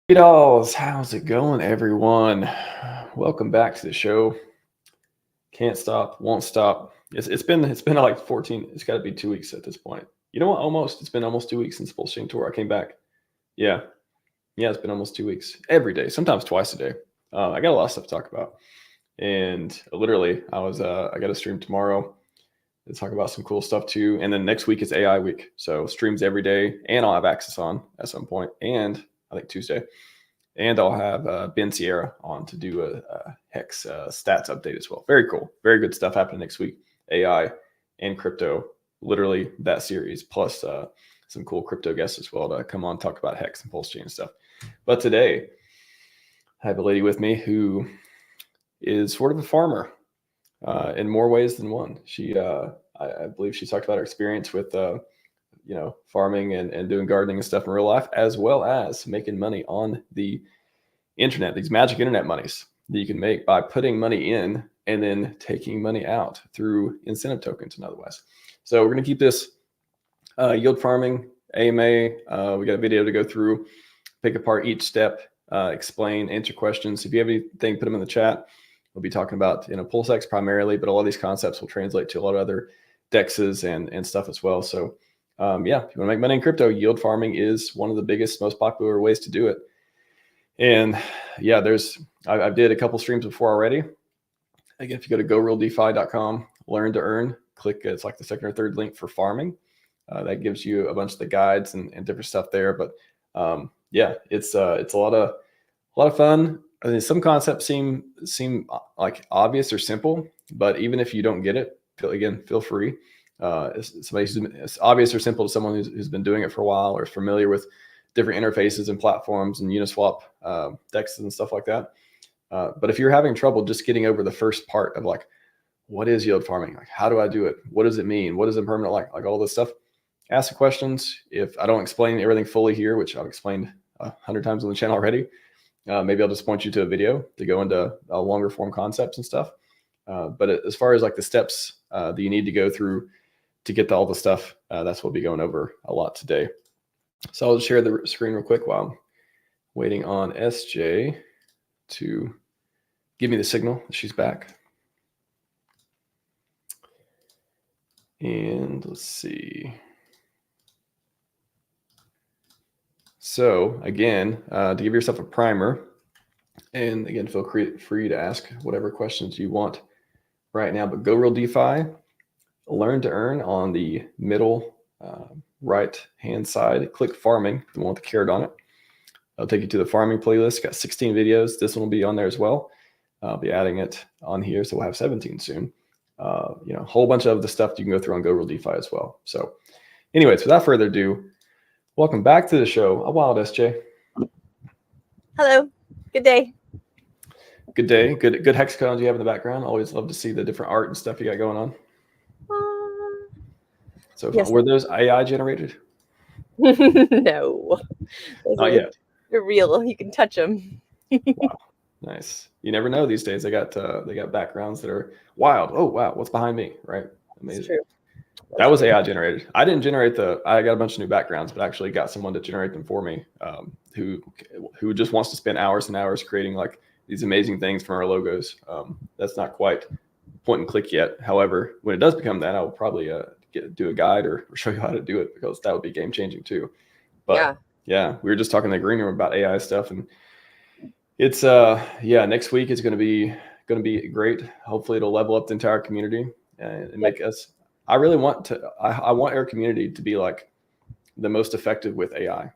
Dolls, how's it going, everyone? Welcome back to the show. Can't stop, won't stop. It's been like 14. It's got to be 2 weeks at this point. You know what? Almost. It's been almost 2 weeks since PulseChain tour. I came back. Yeah, it's been almost 2 weeks. Every day, sometimes twice a day. I got a lot of stuff to talk about, and literally, I got a stream tomorrow to talk about some cool stuff too. And then next week is AI week, so streams every day, and I'll have access on at some point, and I think Tuesday. And I'll have Ben Sierra on to do a Hex stats update as well. Very cool. Very good stuff happening next week. AI and crypto, literally that series, plus some cool crypto guests as well to come on talk about Hex and PulseChain and stuff. But today, I have a lady with me who is sort of a farmer in more ways than one. I believe she talked about her experience with farming and doing gardening and stuff in real life, as well as making money on the internet, these magic internet monies that you can make by putting money in and then taking money out through incentive tokens and otherwise. So we're going to keep this yield farming AMA. We got a video to go through, pick apart each step, explain, answer questions. If you have anything, put them in the chat. We'll be talking about PulseX primarily, but a lot of these concepts will translate to a lot of other dexes and stuff as well. So if you want to make money in crypto, yield farming is one of the biggest, most popular ways to do it. And yeah, I did a couple streams before already. Again, if you go to gorealdefi.com, learn to earn, click, it's like the second or third link for farming. That gives you a bunch of the guides and different stuff there. But it's a lot of fun. I mean, some concepts seem like obvious or simple, but even if you don't get it, feel free. It's obvious or simple to someone who's been doing it for a while or is familiar with different interfaces and platforms and Uniswap dexes and stuff like that. But if you're having trouble just getting over the first part of like, what is yield farming? Like, how do I do it? What does it mean? What is impermanent like? Like all this stuff. Ask the questions. If I don't explain everything fully here, which I've explained 100 times on the channel already, maybe I'll just point you to a video to go into longer form concepts and stuff. But as far as like the steps that you need to go through to get to all the stuff, that's what we'll be going over a lot today. So I'll just share the screen real quick while I'm waiting on SJ to give me the signal that she's back. And let's see. So again, to give yourself a primer, and again, feel free to ask whatever questions you want right now, but Go Real DeFi, learn to earn on the middle right hand side, click farming, the one with the carrot on it. I'll take you to the farming playlist. Got 16 videos. This one will be on there as well. I'll be adding it on here, so we'll have 17 soon. A whole bunch of the stuff you can go through on Go Real DeFi as well. So anyways, without further ado, welcome back to the show. A wild SJ. Hello. Good day. Good day. Good hexagons you have in the background. Always love to see the different art and stuff you got going on. So yes. Were those AI generated? No. Not yet. They're real. You can touch them. Wow. Nice. You never know these days. They got backgrounds that are wild. Oh wow, what's behind me? Right. Amazing. That's true. That was AI generated. I didn't generate I got a bunch of new backgrounds, but actually got someone to generate them for me, who just wants to spend hours and hours creating like these amazing things from our logos. That's not quite point and click yet. However, when it does become that, I will probably do a guide or show you how to do it, because that would be game changing too. But yeah, we were just talking in the green room about AI stuff, and it's next week is going to be great. Hopefully it'll level up the entire community and make us. I really want our community to be like the most effective with AI,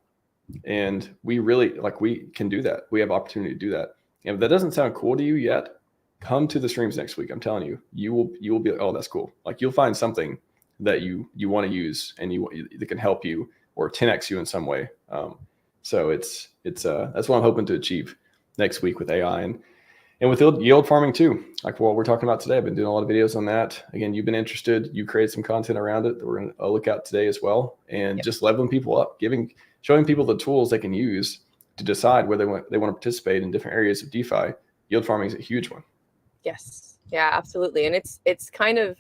and we can do that. We have opportunity to do that. And if that doesn't sound cool to you yet, come to the streams next week. I'm telling you, you will be like, oh, that's cool. Like you'll find something that you want to use and that can help you or 10x you in some way. So it's that's what I'm hoping to achieve next week with AI and with yield farming too. Like what we're talking about today. I've been doing a lot of videos on that. Again, you've been interested. You created some content around it that we're going to look at today as well. And just leveling people up, showing people the tools they can use to decide whether they want to participate in different areas of DeFi. Yield farming is a huge one. Yes. Yeah, absolutely. And it's kind of,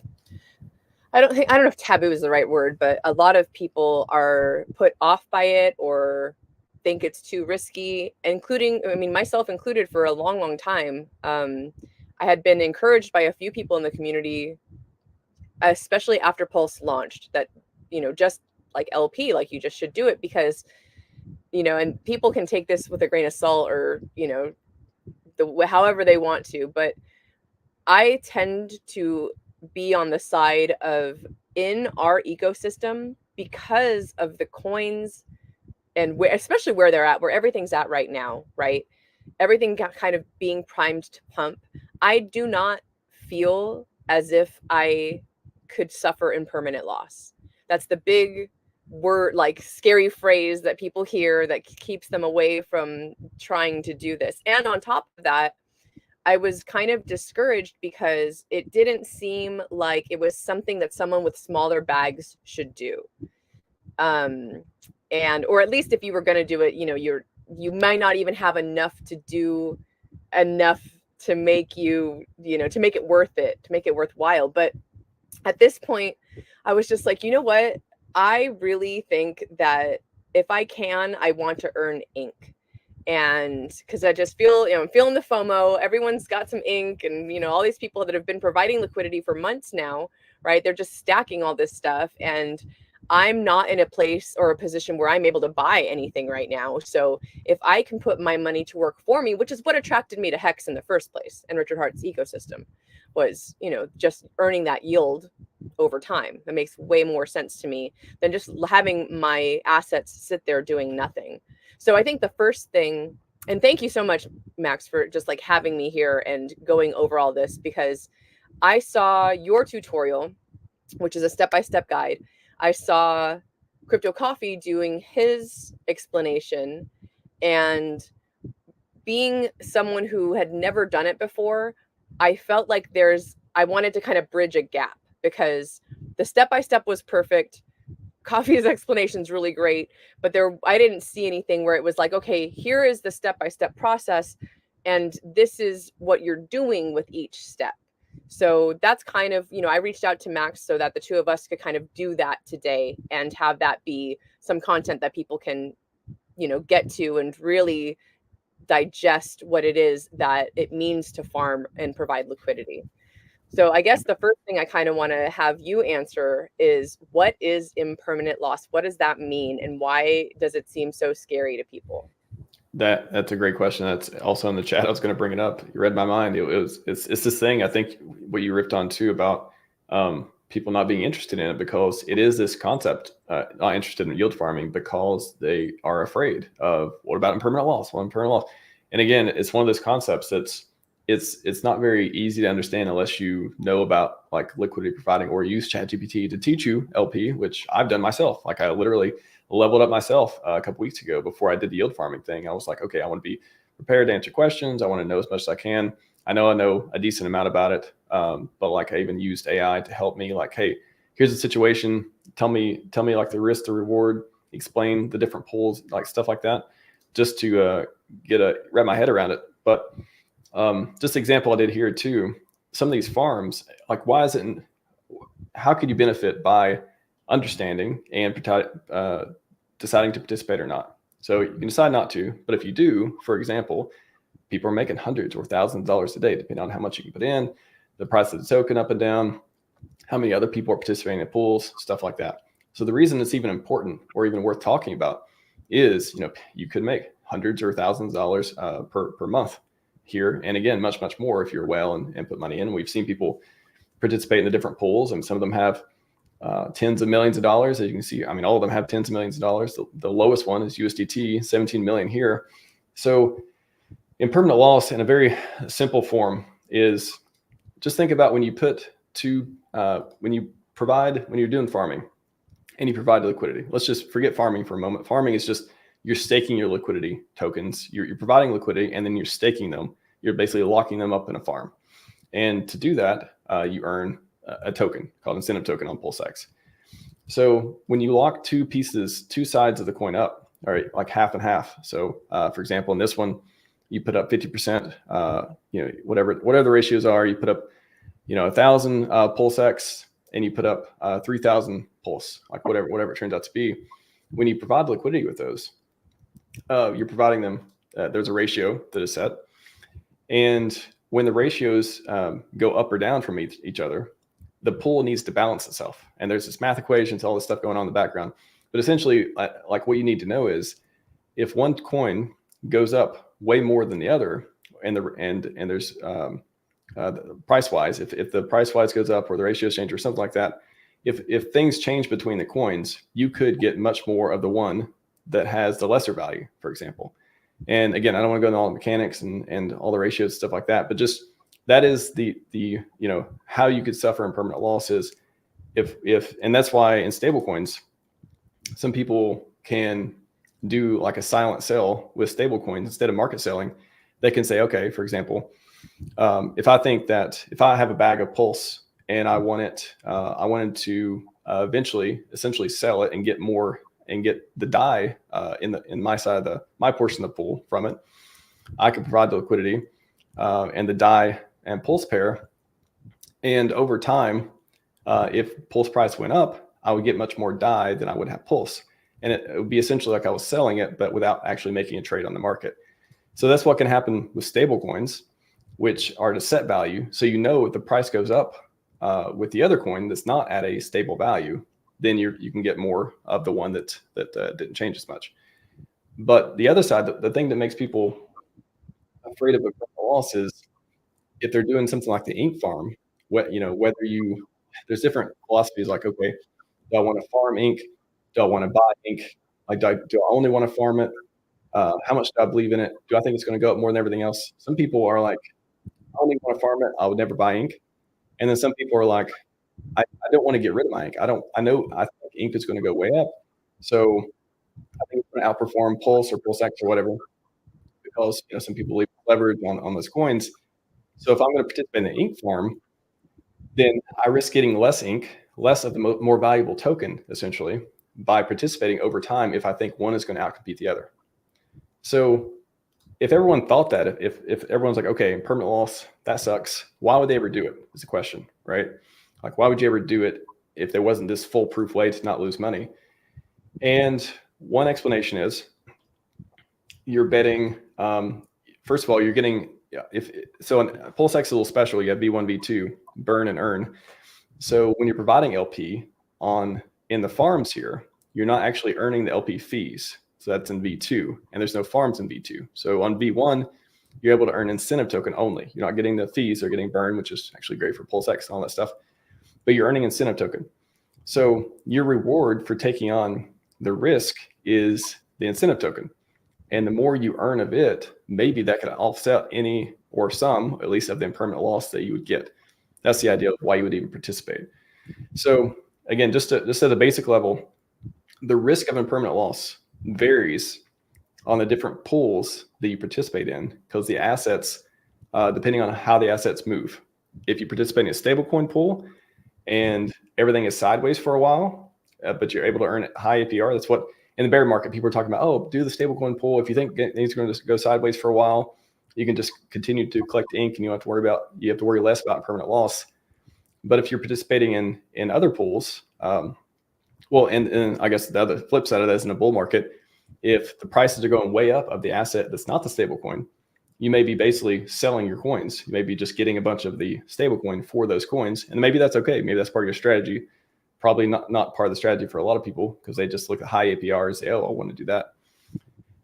I don't know if taboo is the right word, but a lot of people are put off by it or think it's too risky, including, I mean, myself included for a long, long time. I had been encouraged by a few people in the community, especially after Pulse launched, that, just like LP, like you just should do it because, and people can take this with a grain of salt or, however they want to, but I tend to be on the side of in our ecosystem because of the coins and especially where they're at, where everything's at right now, right? Everything got kind of being primed to pump. I do not feel as if I could suffer impermanent loss. That's the big word, like scary phrase that people hear that keeps them away from trying to do this. And on top of that, I was kind of discouraged because it didn't seem like it was something that someone with smaller bags should do. And or at least if you were going to do it, you might not even have enough to do enough to make to make it worth it, to make it worthwhile. But at this point, I was just like, you know what? I really think that if I can, I want to earn ink. And because I just feel, I'm feeling the FOMO. Everyone's got some ink, and all these people that have been providing liquidity for months now, right? They're just stacking all this stuff, and I'm not in a place or a position where I'm able to buy anything right now. So if I can put my money to work for me, which is what attracted me to Hex in the first place and Richard Hart's ecosystem, was, just earning that yield over time. That makes way more sense to me than just having my assets sit there doing nothing. So I think the first thing, and thank you so much, Max, for just like having me here and going over all this, because I saw your tutorial, which is a step-by-step guide. I saw Crypto Coffee doing his explanation, and being someone who had never done it before, I felt like I wanted to kind of bridge a gap because the step-by-step was perfect. Coffee's explanation is really great, but I didn't see anything where it was like, okay, here is the step-by-step process, and this is what you're doing with each step. So that's kind of, I reached out to Max so that the two of us could kind of do that today and have that be some content that people can, get to and really digest what it is that it means to farm and provide liquidity. So I guess the first thing I kind of want to have you answer is, what is impermanent loss? What does that mean? And why does it seem so scary to people? That's a great question. That's also in the chat. I was going to bring it up. You read my mind. It's this thing. I think what you ripped on too about people not being interested in it, because it is this concept, not interested in yield farming because they are afraid of what about impermanent loss? What impermanent loss? And again, it's one of those concepts that's it's not very easy to understand unless you know about like liquidity providing or use ChatGPT to teach you LP, which I've done myself. Like I literally leveled up myself a couple weeks ago before I did the yield farming thing. I was like, okay, I want to be prepared to answer questions. I want to know as much as I can. I know a decent amount about it, but like I even used AI to help me. Like, hey, here's the situation. Tell me like the risk to reward. Explain the different pools, like stuff like that, just to wrap my head around it. But just example I did here too. Some of these farms, like how could you benefit by understanding and deciding to participate or not? So you can decide not to, but if you do, for example, people are making hundreds or thousands of dollars a day, depending on how much you can put in, the price of the token up and down, how many other people are participating in pools, stuff like that. So the reason it's even important or even worth talking about is, you could make hundreds or thousands of dollars per month here. And again, much, much more if you're well and put money in. We've seen people participate in the different pools, and some of them have tens of millions of dollars. As you can see, I mean, all of them have tens of millions of dollars. The lowest one is USDT, 17 million here. So impermanent loss in a very simple form is just think about when you when you're doing farming and you provide liquidity. Let's just forget farming for a moment. Farming is just you're staking your liquidity tokens. You're providing liquidity and then you're staking them. You're basically locking them up in a farm. And to do that, you earn a token called incentive token on PulseX. So when you lock two sides of the coin up, all right, like half and half. So for example, in this one, you put up 50%, whatever the ratios are, you put up, 1,000 PulseX and you put up 3,000 Pulse, like whatever it turns out to be. When you provide liquidity with those, you're providing them, there's a ratio that is set. And when the ratios go up or down from each other, the pool needs to balance itself. And there's this math equations, all this stuff going on in the background. But essentially, like what you need to know is if one coin goes up way more than the other, and there's price wise, if the price wise goes up or the ratios change or something like that, if things change between the coins, you could get much more of the one that has the lesser value, for example. And again, I don't want to go into all the mechanics and all the ratios, stuff like that, but just that is the how you could suffer impermanent losses if and that's why in stable coins, some people can do like a silent sell with stable coins instead of market selling. They can say, okay, for example, if I think that if I have a bag of Pulse and I wanted to eventually essentially sell it and get more and get the DAI in my side of my portion of the pool from it, I could provide the liquidity and the DAI and Pulse pair. And over time, if Pulse price went up, I would get much more DAI than I would have Pulse. And it would be essentially like I was selling it, but without actually making a trade on the market. So that's what can happen with stable coins, which are to set value. So if the price goes up with the other coin that's not at a stable value, then you can get more of the one that didn't change as much. But the other side, the thing that makes people afraid of a loss is if they're doing something like the ink farm, there's different philosophies like, okay, do I want to farm ink? Do I want to buy ink? Like, do I only want to farm it? How much do I believe in it? Do I think it's going to go up more than everything else? Some people are like, I only want to farm it. I would never buy ink. And then some people are like, I don't want to get rid of my ink. I think ink is going to go way up. So I think it's going to outperform Pulse or PulseX or whatever, because some people leave leverage on those coins. So if I'm going to participate in the ink farm, then I risk getting less ink, less of the more valuable token, essentially, by participating over time if I think one is going to outcompete the other. So if everyone thought that, if everyone's like, okay, impermanent loss, that sucks, why would they ever do it is the question, right? Like, why would you ever do it if there wasn't this foolproof way to not lose money? And one explanation is you're betting, first of all, you're getting, so PulseX is a little special. You have V1, V2, burn and earn. So when you're providing LP in the farms here, you're not actually earning the LP fees. So that's in V2, and there's no farms in V2. So on V1, you're able to earn incentive token only. You're not getting the fees, they're getting burned, which is actually great for PulseX and all that stuff, but you're earning incentive token. So your reward for taking on the risk is the incentive token. And the more you earn of it, maybe that could offset any or some, at least, of the impermanent loss that you would get. That's the idea of why you would even participate. So again, just at a basic level, the risk of impermanent loss varies on the different pools that you participate in, because the assets, depending on how the assets move. If you participate in a stablecoin pool and everything is sideways for a while, but you're able to earn high APR, that's what in the bear market people are talking about. Oh, do the stablecoin pool. If you think it's going to go sideways for a while, you can just continue to collect ink, and you have to worry less about permanent loss. But if you're participating in other pools, and I guess the other flip side of that is in a bull market, if the prices are going way up of the asset that's not the stablecoin, you may be basically selling your coins. You may be just getting a bunch of the stablecoin for those coins, and maybe that's okay. Maybe that's part of your strategy. Probably not part of the strategy for a lot of people, because they just look at high APRs and say, oh, I want to do that.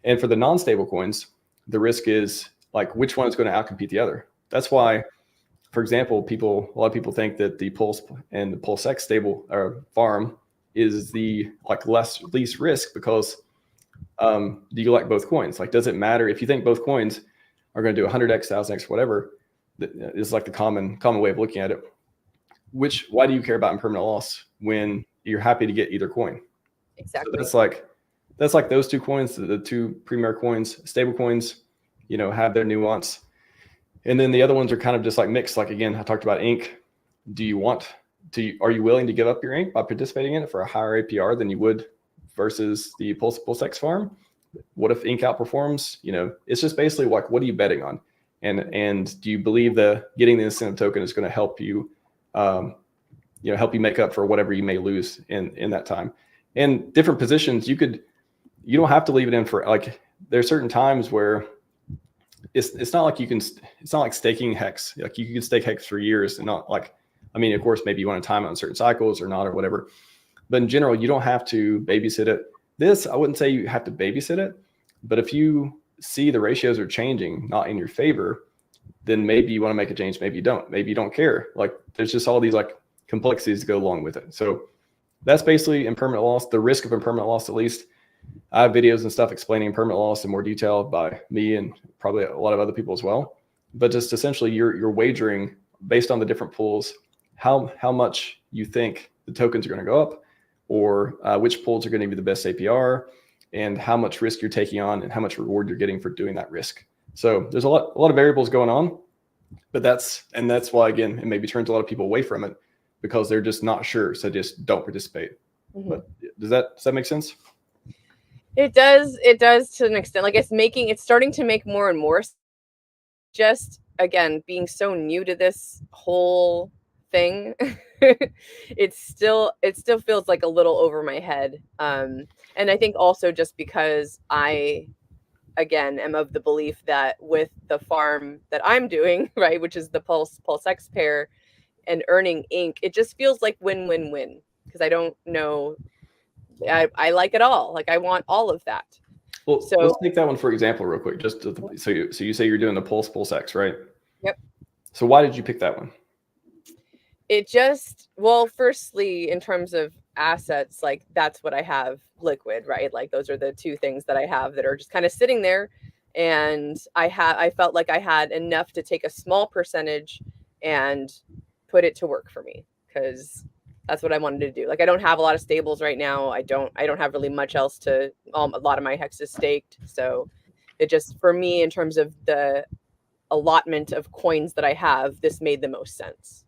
And for the non-stable coins, the risk is like which one is going to outcompete the other. That's why, for example, a lot of people think that the Pulse and the PulseX stable or farm is the least risk, because do you like both coins? Like, does it matter if you think both coins are going to do 100x, 1000x, whatever? That is like the common way of looking at it. Why do you care about impermanent loss when you're happy to get either coin? Exactly. So that's like those two coins, the two premier coins. Stable coins, have their nuance, and then the other ones are kind of just like mixed. Like, again, I talked about ink. Are you willing to give up your ink by participating in it for a higher APR than you would versus the PulseX farm? What if ink outperforms? It's just basically like, what are you betting on? And do you believe getting the incentive token is going to help you, help you make up for whatever you may lose in that time? And different positions, you don't have to leave it in for, like, there's certain times where it's not like it's not like staking hex. Like you can stake hex for years and not like, I mean, of course, maybe you want to time it on certain cycles or not or whatever. But in general, you don't have to babysit it. This, I wouldn't say you have to babysit it, but if you see the ratios are changing, not in your favor, then maybe you want to make a change. Maybe you don't. Maybe you don't care. Like there's just all these like complexities to go along with it. So that's basically impermanent loss, the risk of impermanent loss, at least. I have videos and stuff explaining impermanent loss in more detail by me and probably a lot of other people as well. But just essentially you're wagering based on the different pools, how much you think the tokens are going to go up, or which pools are going to be the best APR, and how much risk you're taking on and how much reward you're getting for doing that risk. So there's a lot of variables going on, but that's why, again, it maybe turns a lot of people away from it because they're just not sure. So just don't participate. Mm-hmm. But does that make sense? It does to an extent. Like it's starting to make more and more. Just again, being so new to this whole thing, it still feels like a little over my head. And I think also just because I, again, am of the belief that with the farm that I'm doing, right, which is the PulseX pair and earning ink, it just feels like win-win-win, because I don't know. I like it all. Like I want all of that. Well, so let's take that one for example, real quick. Just so you say you're doing the PulseX, right? Yep. So why did you pick that one? It just, well, firstly, in terms of assets, like that's what I have liquid, right? Like those are the two things that I have that are just kind of sitting there, and I felt like I had enough to take a small percentage and put it to work for me, because that's what I wanted to do. Like I don't have a lot of stables right now. I don't have really much else to, a lot of my hex is staked. So it just, for me, in terms of the allotment of coins that I have, this made the most sense.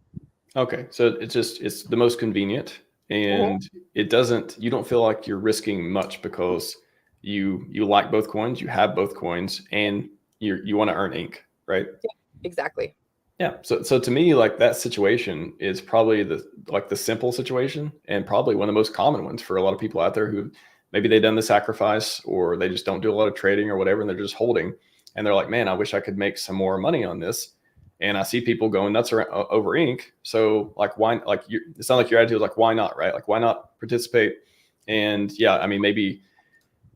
Okay. So it's the most convenient, and you don't feel like you're risking much because you like both coins, you have both coins, and you want to earn ink, right? Yeah, exactly. Yeah. So to me, like that situation is probably the simple situation, and probably one of the most common ones for a lot of people out there who maybe they've done the sacrifice, or they just don't do a lot of trading or whatever, and they're just holding, and they're like, man, I wish I could make some more money on this. And I see people going nuts over ink. So like, why, like it sounds like your attitude is like, why not, right? Like, why not participate? And yeah, I mean, maybe,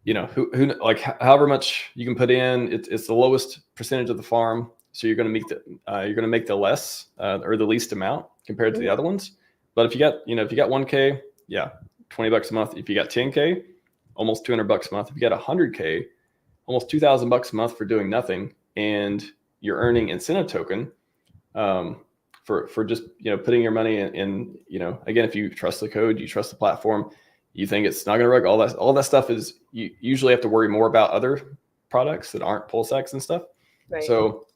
who like however much you can put in, it's the lowest percentage of the farm. So you're going to make the less or the least amount compared to the other ones. But if you got 1K, yeah, $20 a month. If you got 10K, almost $200 a month. If you got 100K, almost $2,000 a month for doing nothing. And you're earning incentive token for just, putting your money in, again, if you trust the code, you trust the platform, you think it's not going to work. All that stuff is, you usually have to worry more about other products that aren't PulseX and stuff. Right. So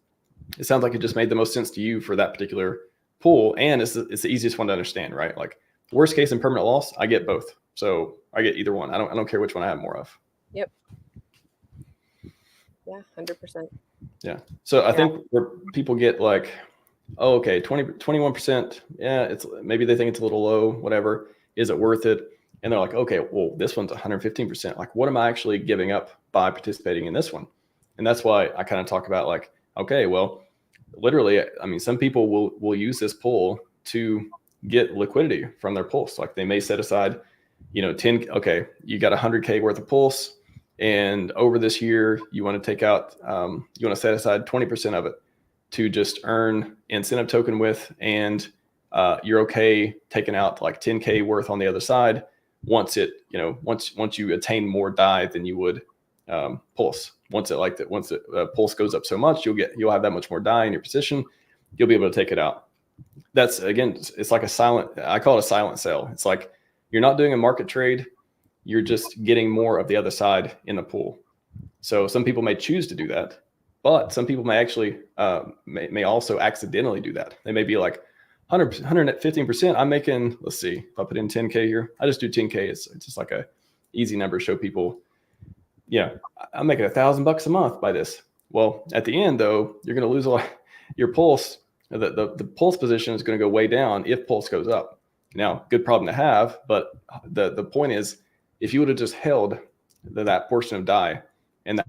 it sounds like it just made the most sense to you for that particular pool. And it's the easiest one to understand, right? Like worst case and permanent loss, I get both. So I get either one. I don't care which one I have more of. Yep. Yeah, 100%. Yeah. So I think where people get like, oh, okay, 21%. Yeah, it's maybe they think it's a little low, whatever. Is it worth it? And they're like, okay, well, this one's 115%. Like, what am I actually giving up by participating in this one? And that's why I kind of talk about like, okay, well, literally, I mean, some people will use this pool to get liquidity from their pulse. Like they may set aside, 10, okay, you got 100K worth of pulse. And over this year, you want to take out, you want to set aside 20% of it to just earn incentive token with, and you're okay taking out like 10K worth on the other side once you attain more DAI than you would pulse. Once the pulse goes up so much, you'll have that much more DAI in your position. You'll be able to take it out. That's, again, it's like I call it a silent sell. It's like you're not doing a market trade. You're just getting more of the other side in the pool. So some people may choose to do that, but some people may actually may also accidentally do that. They may be like 115%. I'm making, let's see, if I put in 10K here, I just do 10K. It's just like a easy number to show people, I'm making $1,000 a month by this. Well, at the end though, you're going to lose a lot. Your pulse, the pulse position is going to go way down if pulse goes up. Now, good problem to have, but the point is, if you would have just held that portion of DAI and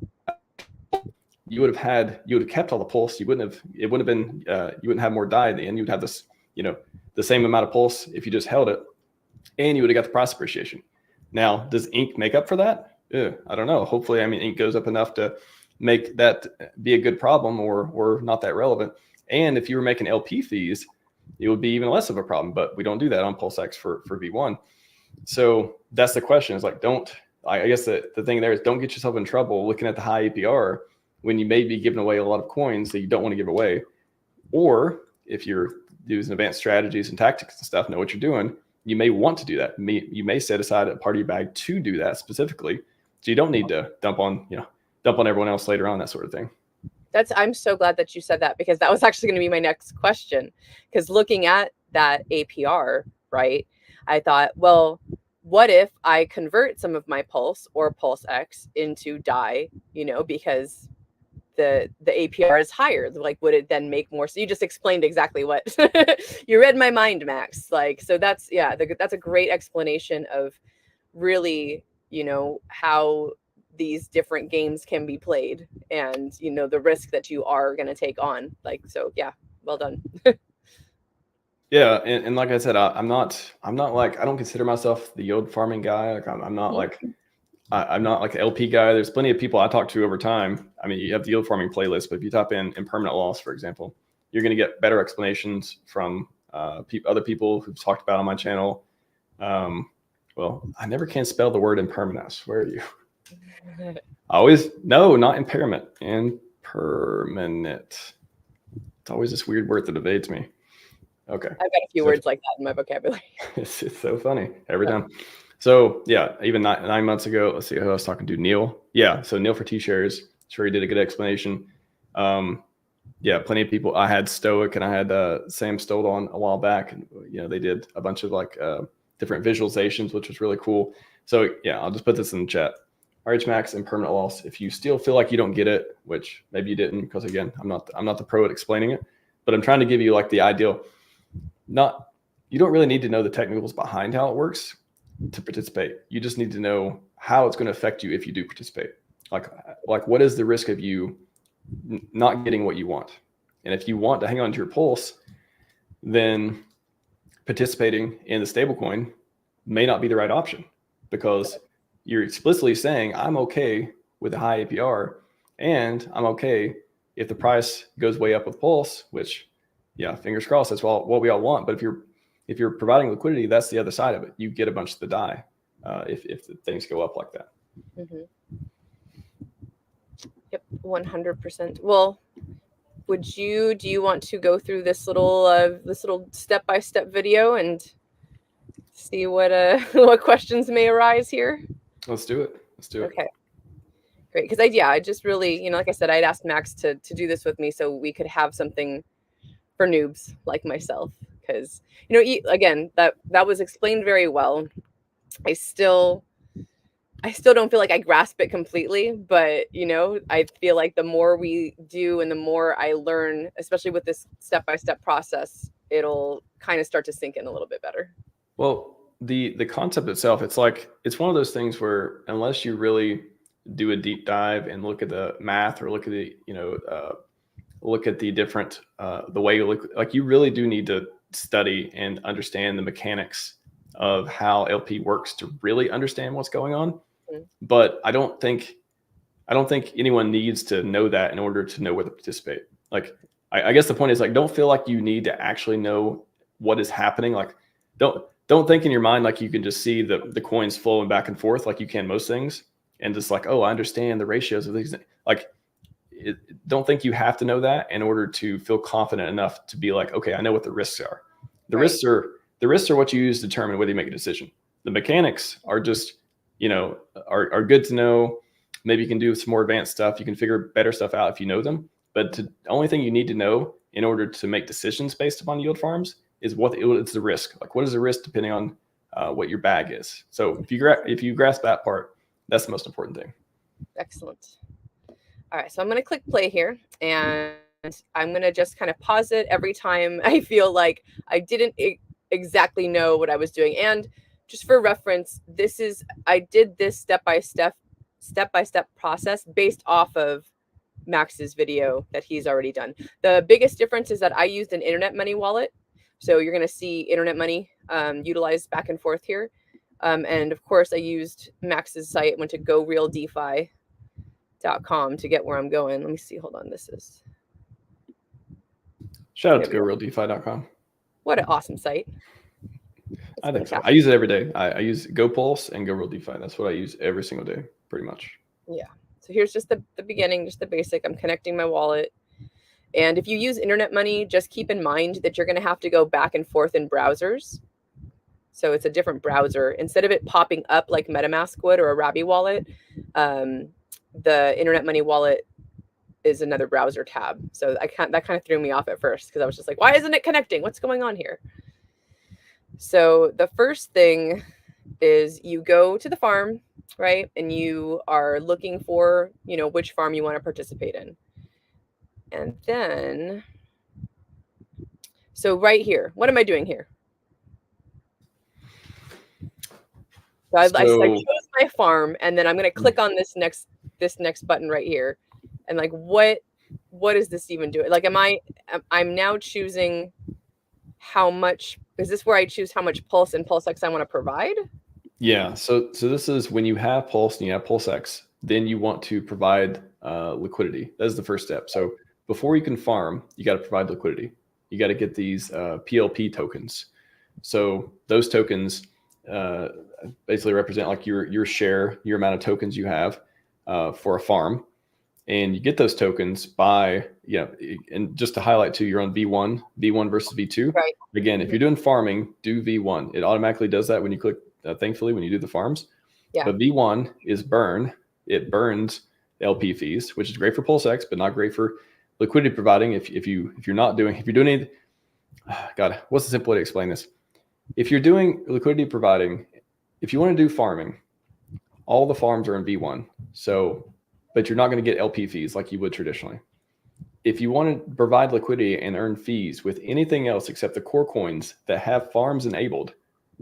you would have kept all the pulse. It wouldn't have been, you wouldn't have more DAI at the end. You would have this, the same amount of pulse if you just held it, and you would have got the price appreciation. Now, does ink make up for that? I don't know. Hopefully, ink goes up enough to make that be a good problem or not that relevant. And if you were making LP fees, it would be even less of a problem, but we don't do that on PulseX for V1. So that's the question, is like, I guess the thing there is, don't get yourself in trouble looking at the high APR when you may be giving away a lot of coins that you don't want to give away. Or if you're using advanced strategies and tactics and stuff, know what you're doing, you may want to do that. You may set aside a part of your bag to do that specifically. So you don't need to dump on everyone else later on, that sort of thing. I'm so glad that you said that, because that was actually going to be my next question. Because looking at that APR, right, I thought, well, what if I convert some of my Pulse or PulseX into DAI, because the APR is higher? Like, would it then make more? So you just explained exactly what you read my mind, Max. Like, so that's a great explanation of really, how these different games can be played, and the risk that you are going to take on. Like, so yeah, well done. Yeah, and like I said, I'm not like, I don't consider myself the yield farming guy. Like I'm not like I'm not like the LP guy. There's plenty of people I talk to over time. You have the yield farming playlist, but if you type in impermanent loss, for example, you're going to get better explanations from other people who've talked about on my channel. Well, I never can spell the word impermanent. I swear to you. Not impairment. Impermanent. It's always this weird word that evades me. Okay. I've got a few words like that in my vocabulary. It's so funny every time. So yeah, even 9 months ago, let's see who I was talking to, Neil. Yeah, so Neil for T-Shares, sure, he did a good explanation. Yeah, plenty of people. I had Stoic and I had Sam Stolled on a while back, and they did a bunch of like different visualizations, which was really cool. So yeah, I'll just put this in the chat. RHMax impermanent loss. If you still feel like you don't get it, which maybe you didn't, because again, I'm not the pro at explaining it, but I'm trying to give you like the ideal. You don't really need to know the technicals behind how it works to participate. You just need to know how it's going to affect you if you do participate. Like what is the risk of you not getting what you want? And if you want to hang on to your pulse, then participating in the stablecoin may not be the right option, because you're explicitly saying, I'm okay with a high APR, and I'm okay if the price goes way up with Pulse, which, yeah, fingers crossed, that's what we all want. But if you're providing liquidity, that's the other side of it. You get a bunch of the DAI if the things go up like that. Mm-hmm. Yep, 100%. Well, do you want to go through this little step-by-step video and see what questions may arise here? Let's do it. Okay, great. Because I just really, like I said, I'd asked Max to do this with me so we could have something for noobs like myself. Because again, that was explained very well. I still don't feel like I grasp it completely, but I feel like the more we do and the more I learn, especially with this step-by-step process, it'll kind of start to sink in a little bit better. Well, the concept itself, it's one of those things where unless you really do a deep dive and look at the math or look at the look at the different the way you look, like, you really do need to study and understand the mechanics of how LP works to really understand what's going on. Mm-hmm. But I don't think anyone needs to know that in order to know where to participate. Like, I guess the point is, like, don't feel like you need to actually know what is happening. Like, don't think in your mind like you can just see the coins flowing back and forth like you can most things, and just like, oh, I understand the ratios of these. Like, don't think you have to know that in order to feel confident enough to be like, okay, I know what the risks are. The risks are what you use to determine whether you make a decision. The mechanics are just, are good to know. Maybe you can do some more advanced stuff. You can figure better stuff out if you know them. But the only thing you need to know in order to make decisions based upon yield farms is it's the risk. Like, what is the risk depending on what your bag is. So if you grasp that part, that's the most important thing. Excellent. All right, so I'm going to click play here, and I'm going to just kind of pause it every time I feel like I didn't exactly know what I was doing. And just for reference, I did this step-by-step process based off of Max's video that he's already done. The biggest difference is that I used an internet money wallet. So you're going to see internet money utilized back and forth here. And of course, I used Max's site, went to gorealdefi.com to get where I'm going. Let me see. Hold on. This is. Shout out to gorealdefi.com. What an awesome site. I think so. I use it every day. I use GoPulse and GoRealDefi. That's what I use every single day, pretty much. Yeah. So here's just the beginning, just the basic. I'm connecting my wallet. And if you use internet money, just keep in mind that you're going to have to go back and forth in browsers. So it's a different browser. Instead of it popping up like MetaMask would or a Rabby wallet, the internet money wallet is another browser tab. So that kind of threw me off at first because I was just like, why isn't it connecting? What's going on here? So the first thing is you go to the farm, right? And you are looking for, which farm you want to participate in. And then, so right here, what am I doing here? So I chose my farm, and then I'm going to click on this next button right here. And like, what does this even do? Like, I'm now choosing how much, is this where I choose how much Pulse and PulseX I want to provide? Yeah. So this is when you have Pulse and you have PulseX, then you want to provide liquidity. That is the first step. So before you can farm, you got to provide liquidity. You got to get these PLP tokens. So those tokens basically represent like your share, your amount of tokens you have for a farm. And you get those tokens by, and just to highlight too, you're on V1 versus V2. Right. Again, if you're doing farming, do V1. It automatically does that when you click, thankfully, when you do the farms. Yeah. But V1 is burn. It burns LP fees, which is great for PulseX, but not great for liquidity providing. If you're doing any, God, what's the simple way to explain this? If you're doing liquidity providing, if you want to do farming, all the farms are in V1. So, but you're not going to get LP fees like you would traditionally. If you want to provide liquidity and earn fees with anything else except the core coins that have farms enabled,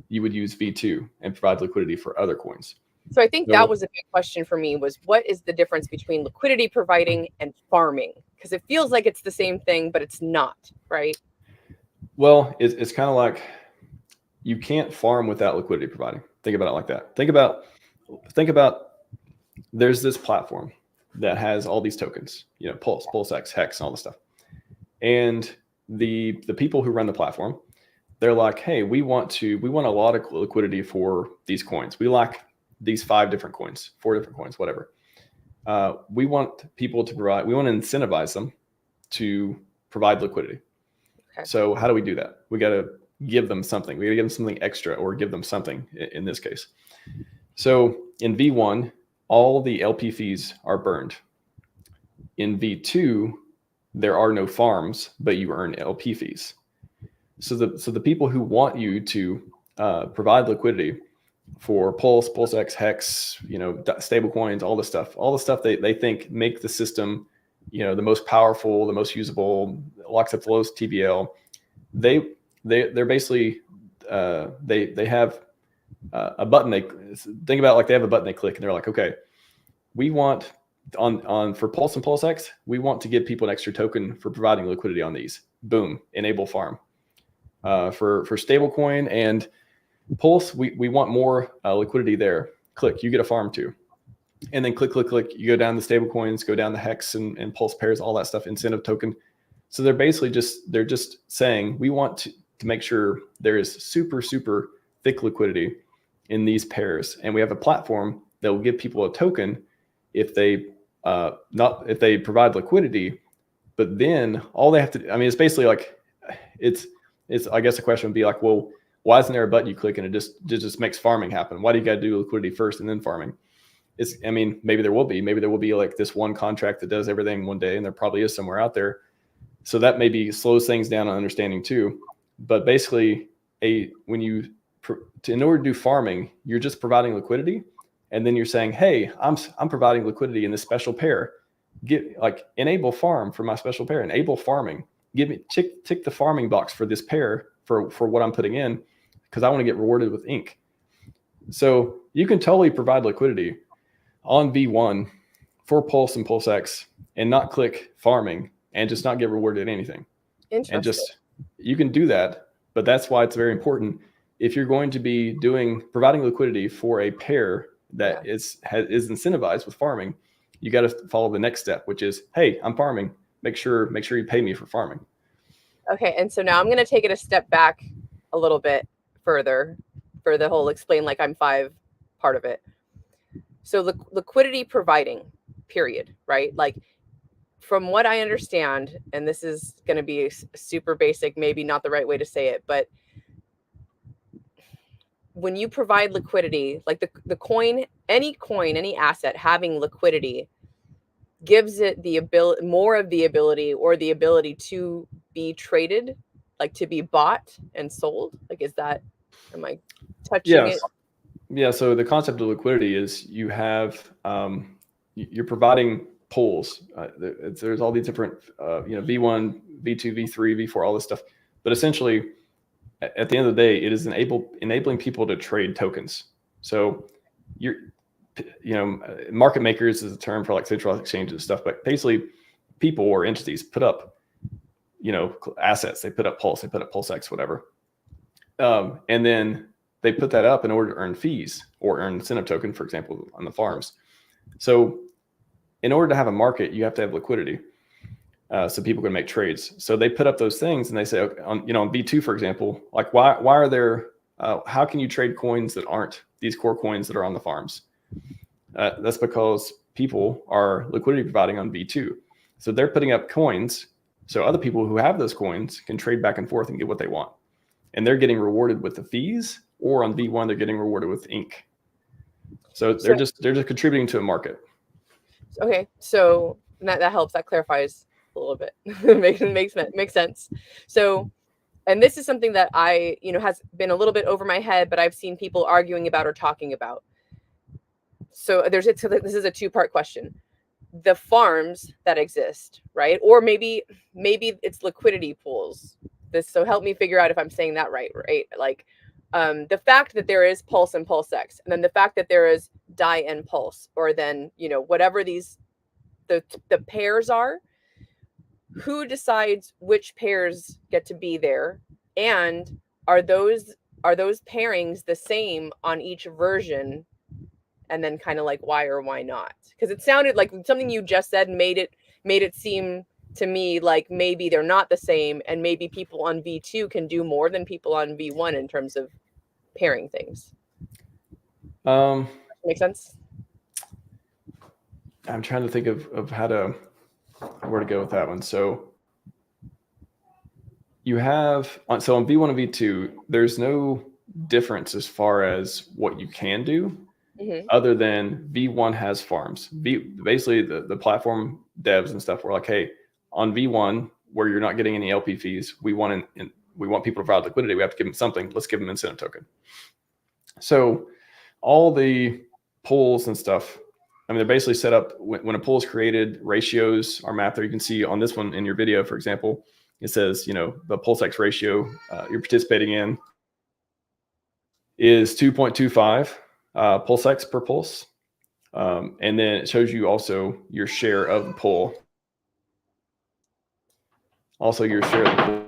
you would use V2 and provide liquidity for other coins. So I think that was a big question for me, was what is the difference between liquidity providing and farming? Because it feels like it's the same thing, but it's not, right? Well, it's kind of like you can't farm without liquidity providing. Think about it like that. Think about there's this platform that has all these tokens, Pulse, PulseX, Hex, and all this stuff. And the people who run the platform, they're like, hey, we want a lot of liquidity for these coins. We like these 5 different coins, 4 different coins, whatever. We want people to provide, we want to incentivize them to provide liquidity. Okay. So how do we do that? We got to give them something. We got to give them something extra, or give them something in this case. So in V1, all the LP fees are burned. In V2, there are no farms, but you earn LP fees. So the people who want you to provide liquidity for Pulse, PulseX, Hex, stable coins, all the stuff they think make the system, the most powerful, the most usable, locks up the lowest TVL. They're basically they have a button. They think about it like they have a button they click, and they're like, okay, we want for Pulse and PulseX, we want to give people an extra token for providing liquidity on these. Boom, enable farm. For stablecoin and Pulse, we want more liquidity there. Click, you get a farm too. And then click, you go down the stablecoins, go down the Hex and Pulse pairs, all that stuff, incentive token. So they're basically just saying, we want to make sure there is super, super thick liquidity in these pairs. And we have a platform that will give people a token if they provide liquidity, but then all they have to, it's basically like, it's I guess the question would be like, well, why isn't there a button you click and it just makes farming happen? Why do you got to do liquidity first and then farming? Maybe there will be like this one contract that does everything one day, and there probably is somewhere out there. So that maybe slows things down on understanding too. But basically, in order to do farming, you're just providing liquidity, and then you're saying, hey, I'm providing liquidity in this special pair. Enable farm for my special pair, enable farming. Give me tick the farming box for this pair for what I'm putting in, because I want to get rewarded with ink. So you can totally provide liquidity on V1 for Pulse and PulseX and not click farming and just not get rewarded anything. Interesting. And just, you can do that, but that's why it's very important. If you're going to be providing liquidity for a pair that is incentivized with farming, you got to follow the next step, which is, hey, I'm farming. Make sure you pay me for farming. Okay, and so now I'm going to take it a step back a little bit further for the whole explain like I'm 5 part of it. So liquidity providing, period, right? Like, from what I understand, and this is going to be super basic, maybe not the right way to say it, but when you provide liquidity, like the coin, any asset having liquidity gives it the ability, more of the ability, or the ability to be traded, like to be bought and sold. Like, am I touching it? Yeah. So the concept of liquidity is you have, you're providing pools. There's all these different, V1, V2, V3, V4, all this stuff. But essentially, at the end of the day, it is enabling people to trade tokens. So market makers is a term for like centralized exchanges and stuff, but basically people or entities put up, assets. They put up Pulse, they put up PulseX, whatever. And then they put that up in order to earn fees or earn incentive token, for example, on the farms. So in order to have a market, you have to have liquidity. So people can make trades. So they put up those things and they say, on V2, for example, like why are there, how can you trade coins that aren't these core coins that are on the farms? That's because people are liquidity providing on V2. So they're putting up coins. So other people who have those coins can trade back and forth and get what they want. And they're getting rewarded with the fees, or on V1, they're getting rewarded with ink. So they're just contributing to a market. Okay. So that helps. That clarifies a little bit. makes sense. So, and this is something that I, has been a little bit over my head, but I've seen people arguing about or talking about. So this is a 2-part question. The farms that exist, right? Or maybe it's liquidity pools. So help me figure out if I'm saying that right? Like, the fact that there is Pulse and PulseX, and then the fact that there is DAI and Pulse, or then, whatever the pairs are, who decides which pairs get to be there? And are those pairings the same on each version? And then kind of like why or why not? Because it sounded like something you just said made it seem to me like maybe they're not the same, and maybe people on V2 can do more than people on V1 in terms of pairing things. Make sense? I'm trying to think of where to go with that one. So you have, so on V1 and V2, there's no difference as far as what you can do. Mm-hmm. Other than V1 has farms. Basically the platform devs and stuff were like, hey, on V1 where you're not getting any LP fees, we want people to provide liquidity. We have to give them something. Let's give them incentive token. So all the pools and stuff, they're basically set up when a pool is created. Ratios are mapped there. You can see on this one in your video, for example, it says the PulseX ratio you're participating in is 2.25. PulseX per pulse. And then it shows you also your share of the pool. Also your share of the pool.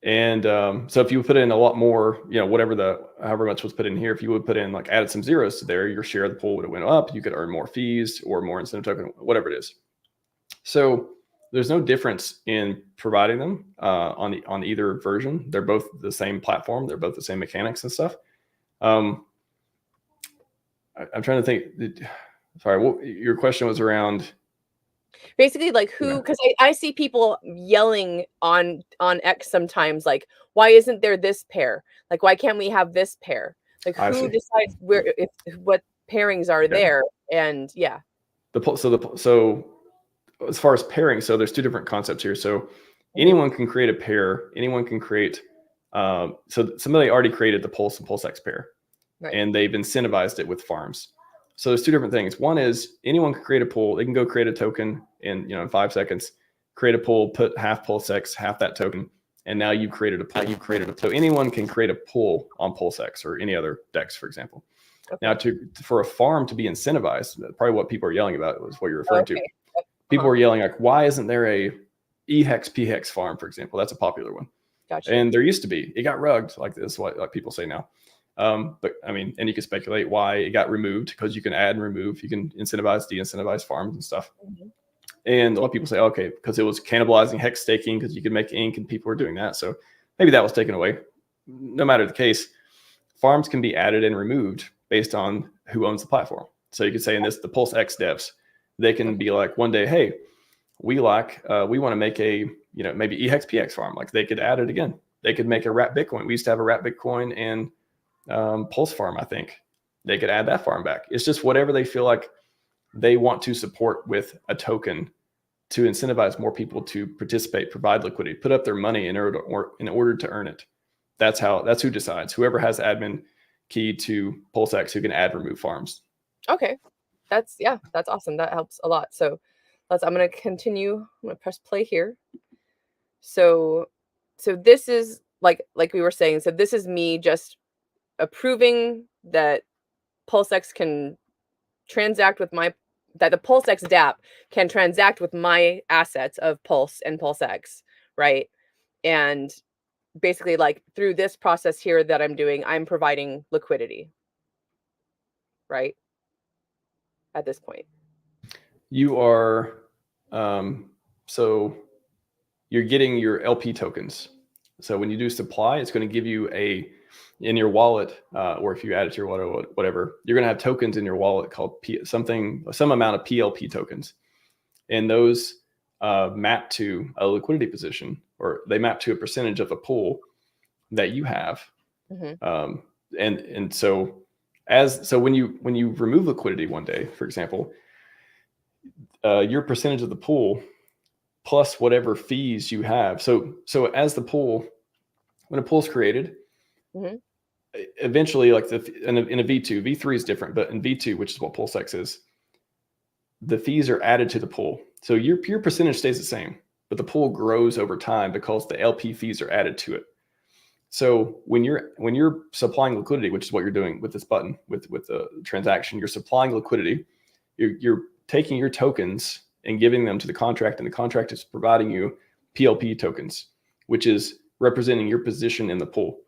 And so if you put in a lot more, however much was put in here, if you would put in like added some zeros to there, your share of the pool would have went up. You could earn more fees or more incentive token, whatever it is. So there's no difference in providing them on either version. They're both the same platform. They're both the same mechanics and stuff. I'm trying to think. Sorry, your question was around. Basically, like who? Because I see people yelling on X sometimes, like, why isn't there this pair? Like, why can't we have this pair? Like, who decides what pairings are there? And yeah. So as far as pairing, so there's 2 different concepts here. So anyone can create a pair. Anyone can create. So somebody already created the Pulse and PulseX pair, right, and they've incentivized it with farms. So there's 2 different things. One is anyone can create a pool. They can go create a token in 5 seconds, create a pool, put half PulseX, half that token, and now you've created a pool. So anyone can create a pool on PulseX or any other DEX, for example. Okay. Now, for a farm to be incentivized, probably what people are yelling about was what you're referring to. People are yelling like, why isn't there a E-hex P-hex farm, for example? That's a popular one. Gotcha. And there used to be. It got rugged, like this, like people say now. But I mean, and you can speculate why it got removed, because you can add and remove, you can incentivize, de-incentivize farms and stuff. Mm-hmm. And a lot of people say, okay, because it was cannibalizing hex staking, because you could make ink and people were doing that. So maybe that was taken away. No matter the case, farms can be added and removed based on who owns the platform. So you could say in this, the PulseX devs, they can be like one day, hey, we want to make a, maybe E-hex PX farm. Like they could add it again. They could make a wrap Bitcoin. We used to have a wrap Bitcoin and Pulse farm, I think. They could add that farm back. It's just whatever they feel like they want to support with a token to incentivize more people to participate, provide liquidity, put up their money in order to earn it. That's who decides. Whoever has admin key to PulseX, who can add, remove farms. Okay. That's awesome. That helps a lot. So I'm going to continue. I'm going to press play here. So this is like we were saying, so this is me just approving that PulseX can transact with that the PulseX dApp can transact with my assets of Pulse and PulseX, right? And basically, like through this process here that I'm doing, I'm providing liquidity, right? At this point. You are, so you're getting your LP tokens. So when you do supply, it's going to give you in your wallet, or if you add it to your wallet or whatever, you're going to have tokens in your wallet called some amount of PLP tokens. And those map to a liquidity position, or they map to a percentage of a pool that you have. Mm-hmm. And so when you remove liquidity one day, for example, your percentage of the pool plus whatever fees you have. So as the pool, when a pool is created, mm-hmm. eventually, like in a V2, V3 is different, but in V2, which is what PulseX is, the fees are added to the pool. So your percentage stays the same, but the pool grows over time because the LP fees are added to it. So when you're supplying liquidity, which is what you're doing with this button, with the transaction, you're supplying liquidity. You're taking your tokens and giving them to the contract, and the contract is providing you PLP tokens, which is representing your position in the pool.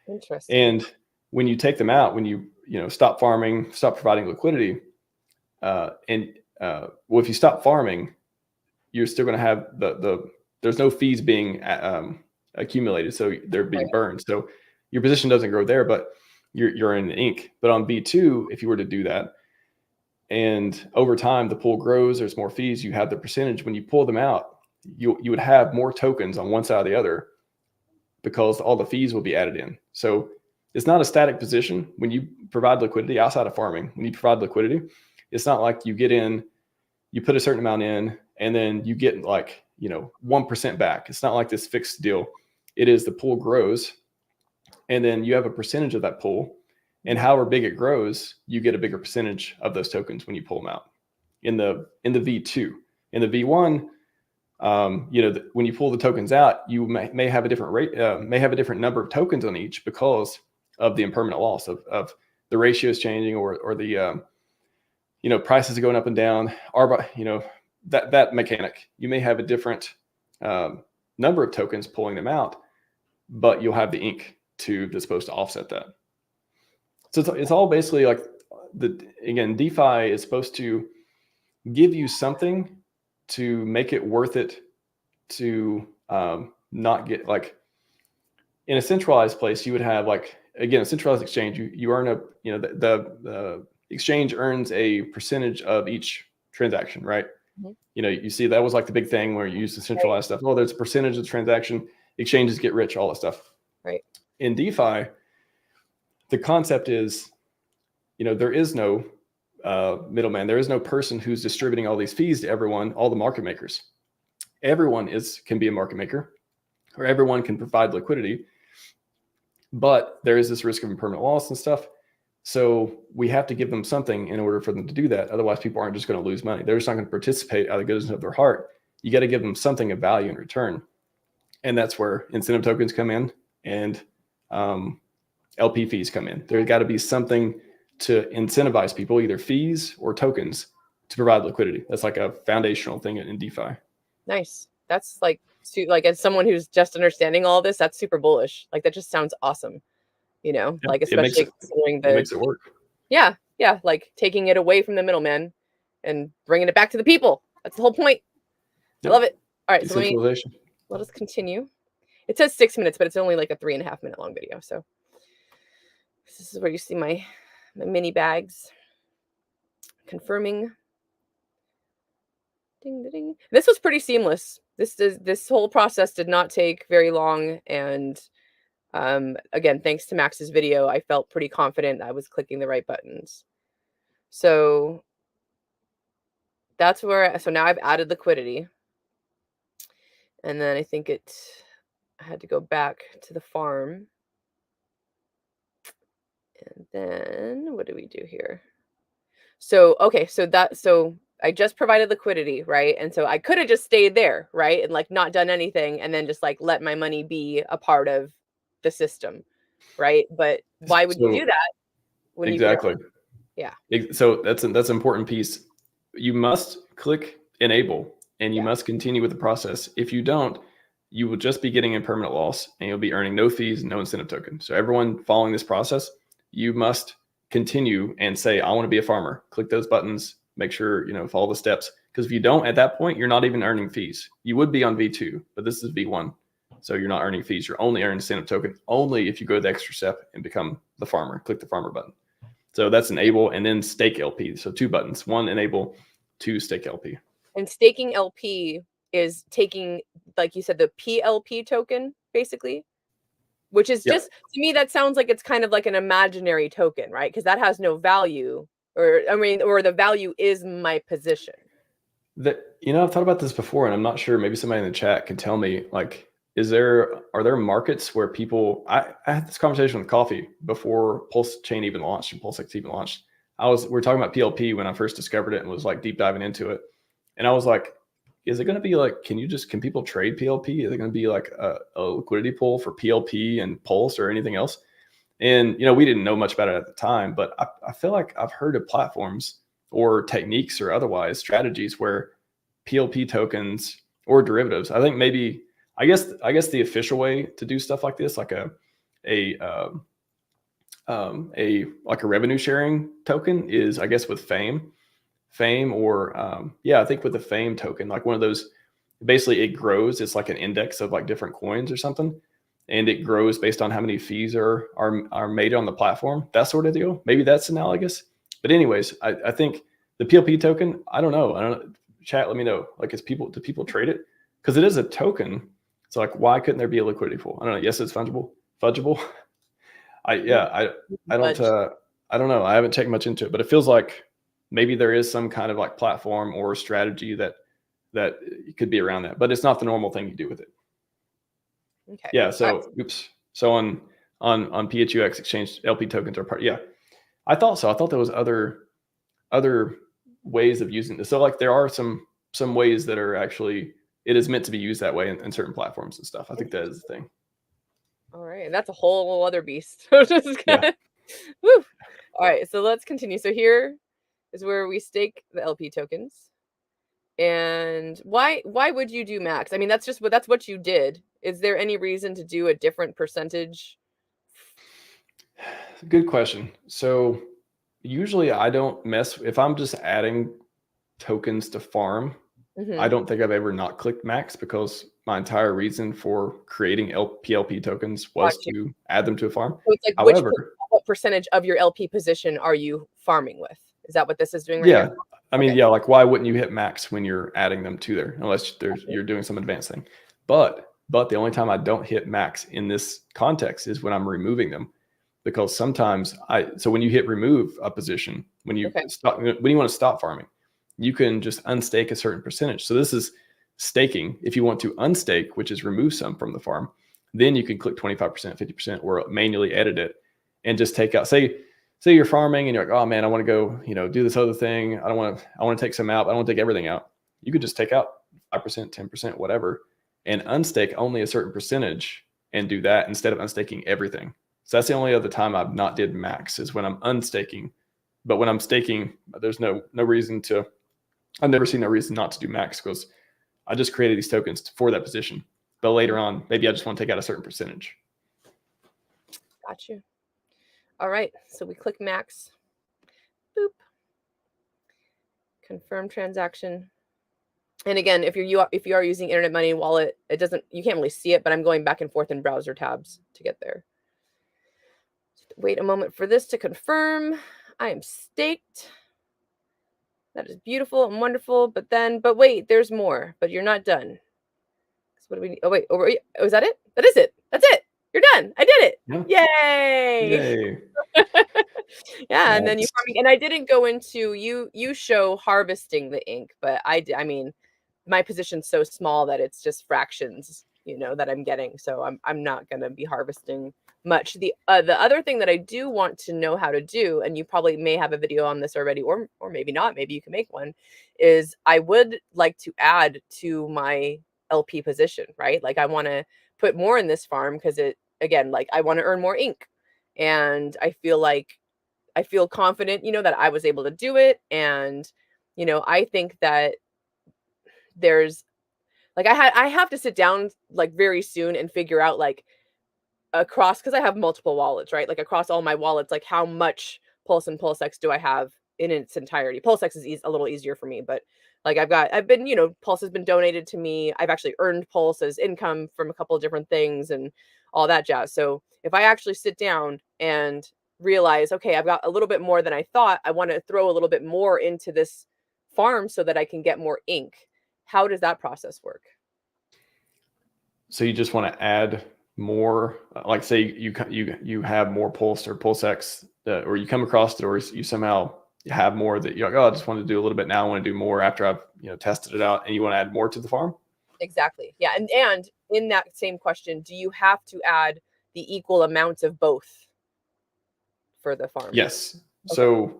Interesting. And when you take them out, when you stop farming, stop providing liquidity, well, if you stop farming, you're still going to have there's no fees being accumulated, so they're being burned. So your position doesn't grow there, but you're in ink. But on V2, if you were to do that, and over time the pool grows, there's more fees, you have the percentage. When you pull them out, you would have more tokens on one side or the other, because all the fees will be added in. So it's not a static position. When you provide liquidity outside of farming, when you provide liquidity, it's not like you get in, you put a certain amount in, and then you get 1% back. It's not like this fixed deal. It is the pool grows, and then you have a percentage of that pool, and however big it grows, you get a bigger percentage of those tokens when you pull them out. In the V2, in the V1, when you pull the tokens out, you may have a different rate, may have a different number of tokens on each, because of the impermanent loss of the ratios changing, or the prices are going up and down. That mechanic, you may have a different number of tokens pulling them out, but you'll have the ink that's supposed to offset that. So it's all basically like again, DeFi is supposed to give you something to make it worth it to not get, like, in a centralized place, you would have, like, again, a centralized exchange, you earn the exchange earns a percentage of each transaction, right? Mm-hmm. You see that was like the big thing where you use the centralized stuff. Oh, there's a percentage of the transaction, exchanges get rich, all that stuff. Right. In DeFi, the concept is, there is no middleman. There is no person who's distributing all these fees to everyone, all the market makers. Everyone can be a market maker, or everyone can provide liquidity, but there is this risk of impermanent loss and stuff. So we have to give them something in order for them to do that. Otherwise, people aren't just going to lose money. They're just not going to participate out of the goodness of their heart. You got to give them something of value in return. And that's where incentive tokens come in, and LP fees come in. There's got to be something to incentivize people, either fees or tokens, to provide liquidity. That's like a foundational thing in DeFi. Nice. That's like as someone who's just understanding all this, that's super bullish. Like that just sounds awesome. Yeah, like especially considering it makes it work. Yeah, like taking it away from the middleman and bringing it back to the people. That's the whole point. Yep. I love it. All right, so Decentralization. let us continue. It says 6 minutes, but it's only like a 3.5 minute long video. So this is where you see my mini bags. Confirming. Ding, ding, ding. This was pretty seamless. This whole process did not take very long, and again, thanks to Max's video, I felt pretty confident I was clicking the right buttons. So that's where, so now I've added liquidity. And then I think I had to go back to the farm. And then what do we do here? So, okay, so I just provided liquidity, right? And so I could have just stayed there, right? And like not done anything and then just like let my money be a part of the system, right? But why would you do that when exactly? Yeah. So that's an important piece. You must click enable and you must continue with the process. If you don't, you will just be getting impermanent loss and you'll be earning no fees, no incentive token. So everyone following this process, you must continue and say, I want to be a farmer. Click those buttons, make sure, follow the steps. Because if you don't, at that point, you're not even earning fees. You would be on V2, but this is V1. So you're not earning fees. You're only earning incentive token only if you go the extra step and become the farmer. Click the farmer button. So that's enable and then stake LP. So 2 buttons, 1 enable, 2 stake LP. And staking LP is taking, like you said, the PLP token, basically, which is just, to me, that sounds like it's kind of like an imaginary token, right? Because that has no value, or the value is my position. I've thought about this before, and I'm not sure, maybe somebody in the chat can tell me, like, are there markets where people, I had this conversation with Coffee before PulseChain even launched and PulseX even launched. We were talking about PLP when I first discovered it and was like deep diving into it. And I was like, is it going to be like, can people trade PLP? Is it going to be like a liquidity pool for PLP and Pulse or anything else? And, we didn't know much about it at the time, but I feel like I've heard of platforms or techniques or otherwise strategies where PLP tokens or derivatives, I think maybe, I guess the official way to do stuff like this, like a revenue sharing token is, I guess, with Fame or I think with the Fame token, like one of those, basically it grows. It's like an index of like different coins or something, and it grows based on how many fees are made on the platform. That sort of deal. Maybe that's analogous. But anyways, I think the PLP token, I don't know. Chat, let me know. Like, do people trade it? Because it is a token. So like, why couldn't there be a liquidity pool? I don't know. Yes, it's fungible. I don't know. I haven't checked much into it, but it feels like maybe there is some kind of like platform or strategy that could be around that, but it's not the normal thing you do with it. Okay. Yeah. So So on PHUX exchange, LP tokens are part. Yeah, I thought so. I thought there was other ways of using this. So like there are some ways that are actually, it is meant to be used that way in certain platforms and stuff. I think that is the thing. All right, and that's a whole other beast. Woo. All right, so let's continue. So here is where we stake the LP tokens. And why would you do max? I mean, that's what you did. Is there any reason to do a different percentage? Good question. So usually I don't mess, if I'm just adding tokens to farm, I don't think I've ever not clicked max, because my entire reason for creating PLP tokens was to add them to a farm. So it's like, however, what percentage of your LP position are you farming with? Is that what this is doing right now? I mean, like, why wouldn't you hit max when you're adding them to there, unless you're doing some advanced thing? But the only time I don't hit max in this context is when I'm removing them, because sometimes so when you hit remove a position, when you want to stop farming, you can just unstake a certain percentage. So this is staking. If you want to unstake, which is remove some from the farm, then you can click 25%, 50%, or manually edit it and just take out, say you're farming and you're like, oh man, I want to go, do this other thing. I want to take some out, but I don't want to take everything out. You could just take out 5%, 10%, whatever, and unstake only a certain percentage and do that instead of unstaking everything. So that's the only other time I've not did max, is when I'm unstaking But when I'm staking, there's no reason to. I've never seen no reason not to do max, because I just created these tokens for that position. But later on, maybe I just want to take out a certain percentage. Got you. All right, so we click max. Boop. Confirm transaction. And again, if you are using Internet Money Wallet, you can't really see it, but I'm going back and forth in browser tabs to get there. Wait a moment for this to confirm. I am staked. That is beautiful and wonderful. But wait, there's more. But you're not done. So what do we need? Oh wait, is that it? That is it. That's it. You're done. I did it. Yeah. Yay! Yeah, and then you farming. And I didn't go into you show harvesting the ink, but I mean, my position's so small that it's just fractions, that I'm getting. So I'm not gonna be harvesting much. The other thing that I do want to know how to do, and you probably may have a video on this already, or maybe not, maybe you can make one, is I would like to add to my LP position, right? Like I want to put more in this farm because I want to earn more ink. And I feel confident, that I was able to do it. And, I think that there's I have to sit down very soon and figure out across, because I have multiple wallets, right? Across all my wallets, how much Pulse and PulseX do I have in its entirety? PulseX is a little easier for me, but Pulse has been donated to me. I've actually earned Pulse as income from a couple of different things and all that jazz. So if I actually sit down and realize, okay, I've got a little bit more than I thought, I want to throw a little bit more into this farm so that I can get more ink. How does that process work? So you just want to add more, like say you have more Pulse or PulseX, or you come across it, or you somehow have more that you're like, oh, I just want to do a little bit now. I want to do more after I've tested it out, and you want to add more to the farm. Exactly. Yeah. And in that same question, do you have to add the equal amounts of both for the farm? Yes. Okay. So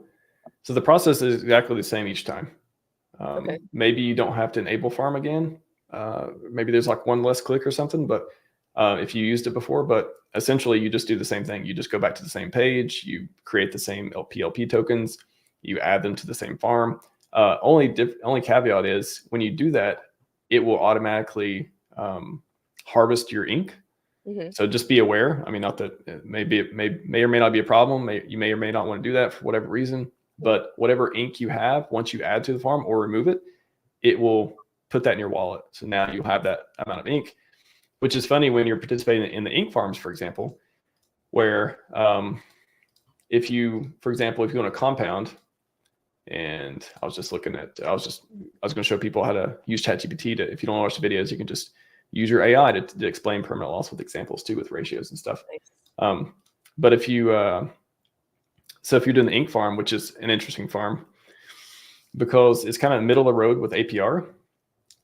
the process is exactly the same each time. Okay. Maybe you don't have to enable farm again. Maybe there's one less click or something, but if you used it before, but essentially you just do the same thing. You just go back to the same page, you create the same LP tokens, you add them to the same farm. Only caveat is when you do that, it will automatically harvest your ink. Mm-hmm. So just be aware. I mean, not that it may or may not be a problem. You may or may not want to do that for whatever reason, but whatever ink you have, once you add to the farm or remove it, it will put that in your wallet. So now you'll have that amount of ink, which is funny when you're participating in the ink farms, for example, where if you own a compound, and I was going to show people how to use ChatGPT to, if you don't want to watch the videos, you can just use your AI to explain permanent loss with examples too, with ratios and stuff. But if you're doing the ink farm, which is an interesting farm because it's kind of middle of the road with APR,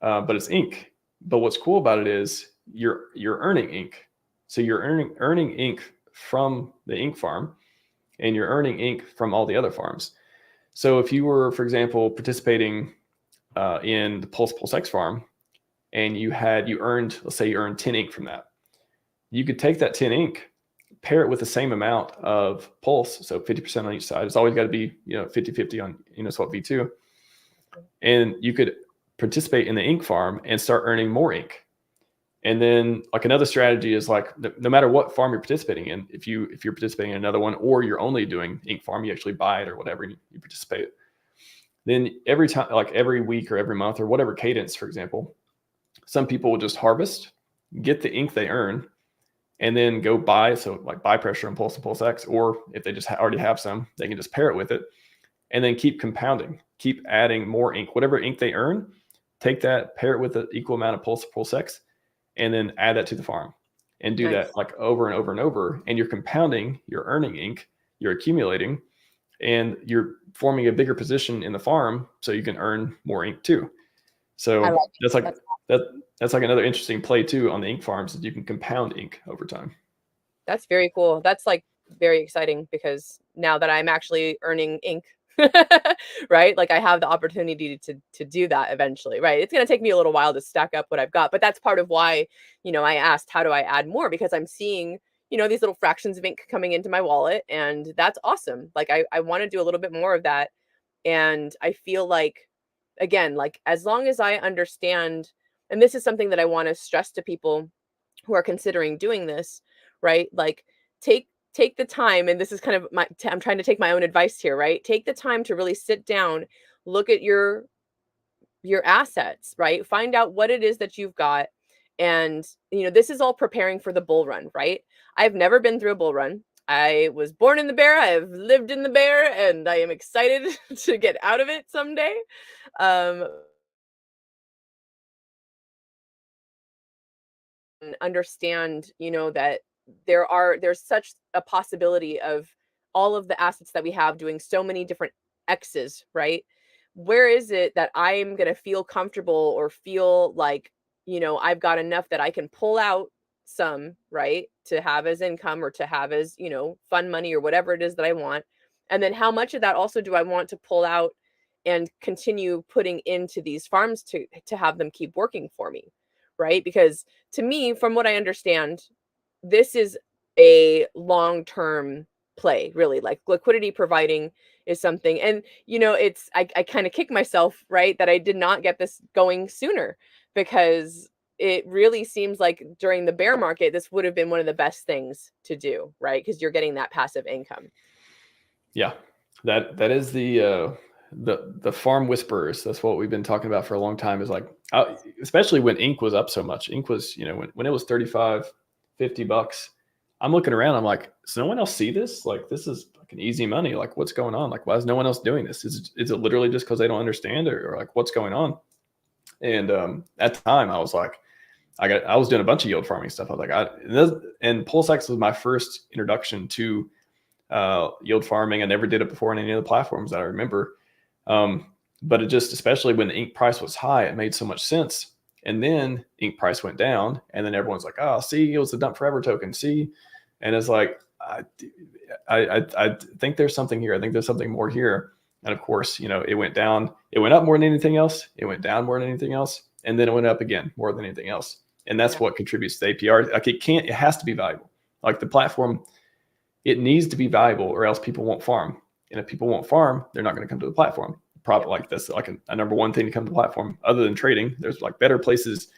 but it's ink. But what's cool about it is you're earning ink. So you're earning ink from the ink farm, and you're earning ink from all the other farms. So if you were, for example, participating in the PulseX farm, and you earned, let's say you earned 10 ink from that, you could take that 10 ink, pair it with the same amount of Pulse, so 50% on each side. It's always got to be 50-50 on Uniswap V2, and you could participate in the ink farm and start earning more ink. And then another strategy is no matter what farm you're participating in, if you're participating in another one, or you're only doing ink farm, you actually buy it or whatever, and you participate. Then every time, every week or every month or whatever cadence, for example, some people will just harvest, get the ink they earn, and then go buy. So buy pressure on Pulse and PulseX, or if they just already have some, they can just pair it with it, and then keep compounding, keep adding more ink. Whatever ink they earn, take that, pair it with the equal amount of Pulse or PulseX, and then add that to the farm, and do that over and over and over. And you're compounding, you're earning ink, you're accumulating, and you're forming a bigger position in the farm so you can earn more ink too. So that's another interesting play too on the ink farms, that you can compound ink over time. That's very cool. That's very exciting, because now that I'm actually earning ink, right? I have the opportunity to do that eventually, right? It's going to take me a little while to stack up what I've got, but that's part of why, I asked, how do I add more? Because I'm seeing, these little fractions of ink coming into my wallet, and that's awesome. Like I want to do a little bit more of that. And I feel like, again, like as long as I understand, and this is something that I want to stress to people who are considering doing this, right? Like take the time, and this is kind of I'm trying to take my own advice here, right? Take the time to really sit down, look at your assets, right? Find out what it is that you've got. And, this is all preparing for the bull run, right? I've never been through a bull run. I was born in the bear. I've lived in the bear, and I am excited to get out of it someday. And understand, that there's such a possibility of all of the assets that we have doing so many different X's, right? Where is it that I'm going to feel comfortable or feel like, I've got enough that I can pull out some, right, to have as income or to have as, fun money or whatever it is that I want. And then how much of that also do I want to pull out and continue putting into these farms to have them keep working for me, right? Because to me, from what I understand, this is a long-term play, really. Like liquidity providing is something. And, I kind of kick myself, right, that I did not get this going sooner, because it really seems like during the bear market, this would have been one of the best things to do, right? Because you're getting that passive income. Yeah, that is the farm whisperers. That's what we've been talking about for a long time, is like, especially when ink was up so much. Ink was, when it was 35, $50, I'm looking around, I'm like, does no one else see this? Like, this is fucking easy money. Like, what's going on? Like, why is no one else doing this? Is it literally just because they don't understand, or like what's going on? And at the time I was like, I was doing a bunch of yield farming stuff. I was like, and PulseX was my first introduction to yield farming. I never did it before on any of the platforms that I remember. But it just, especially when the ink price was high, it made so much sense. And then ink price went down, and then everyone's like, oh, see, it was the dump forever token. See? And it's like, I think there's something here. I think there's something more here. And of course, it went down. It went up more than anything else. It went down more than anything else. And then it went up again more than anything else. And that's what contributes to the APR. Like, it has to be valuable. Like the platform, it needs to be valuable, or else people won't farm. And if people won't farm, they're not going to come to the platform. Probably like that's like a number one thing to come to the platform, other than trading. There's like better places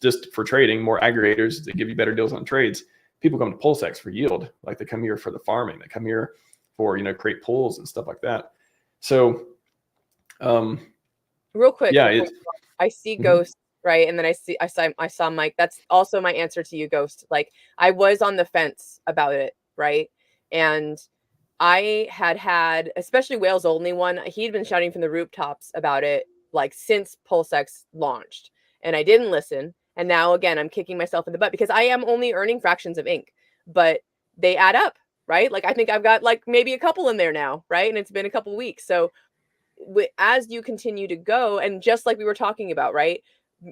just for trading, more aggregators that give you better deals on trades. People come to PulseX for yield. Like, they come here for the farming. They come here for, create pools and stuff like that. So, real quick, yeah, I see Ghost, right? And then I saw Mike. That's also my answer to you, Ghost. Like, I was on the fence about it, right? And I had, especially Whale's Only one, he'd been shouting from the rooftops about it, like, since PulseX launched, and I didn't listen. And now, again, I'm kicking myself in the butt because I am only earning fractions of ink, but they add up, right? Like, I think I've got like maybe a couple in there now, right? And it's been a couple weeks. So as you continue to go, and just like we were talking about, right?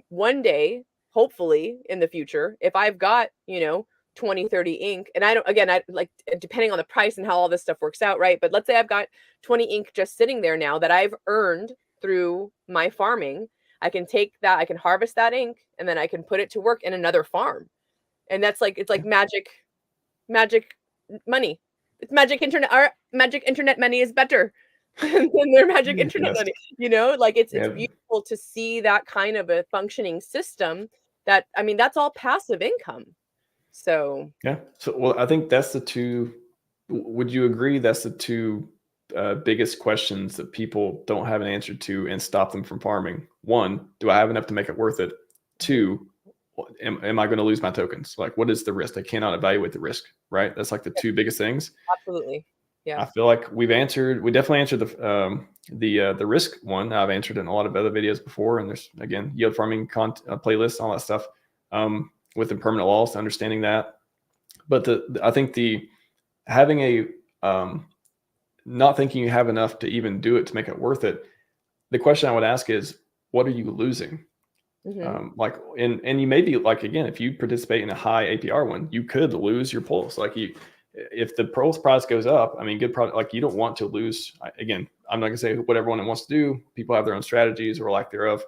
One day, hopefully in the future, if I've got, 20, 30 ink, and I like, depending on the price and how all this stuff works out, right? But let's say I've got 20 ink just sitting there now that I've earned through my farming. I can take that, I can harvest that ink, and then I can put it to work in another farm. And that's like, it's like magic money. It's magic internet. Our magic internet money is better than their magic internet money. Like, it's beautiful to see that kind of a functioning system. That, I mean, that's all passive income. So well, I think that's the two. Would you agree that's the two biggest questions that people don't have an answer to and stop them from farming? One, do I have enough to make it worth it? Two, am I going to lose my tokens? Like, what is the risk? I cannot evaluate the risk, right? That's like the two biggest things. Absolutely. Yeah. I feel like we definitely answered the risk one. I've answered it in a lot of other videos before, and there's, again, yield farming playlists, all that stuff, with impermanent laws, understanding that. But I think having a not thinking you have enough to even do it to make it worth it. The question I would ask is, what are you losing? Like, and you may be like, again, if you participate in a high APR one, you could lose your pulse. Like, if the pulse price goes up, I mean, good product, like, you don't want to lose. Again, I'm not gonna say what everyone wants to do. People have their own strategies or lack thereof.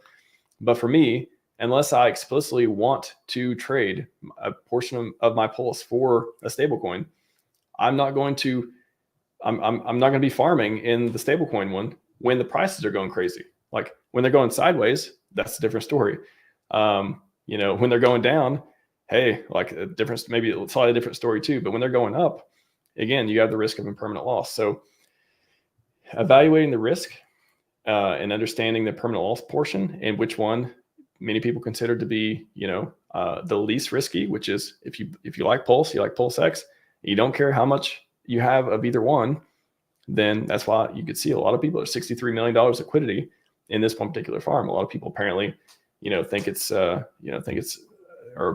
But for me, unless I explicitly want to trade a portion of my Pulse for a stablecoin, I'm not going to be farming in the stablecoin one when the prices are going crazy. Like when they're going sideways, that's a different story. When they're going down, hey, like a difference, maybe a slightly different story too. But when they're going up, again, you have the risk of impermanent loss. So evaluating the risk and understanding the permanent loss portion, and which one many people consider to be, the least risky, which is if you like Pulse, you like PulseX, you don't care how much you have of either one, then that's why you could see a lot of people are $63 million liquidity in this one particular farm. A lot of people apparently, think it's or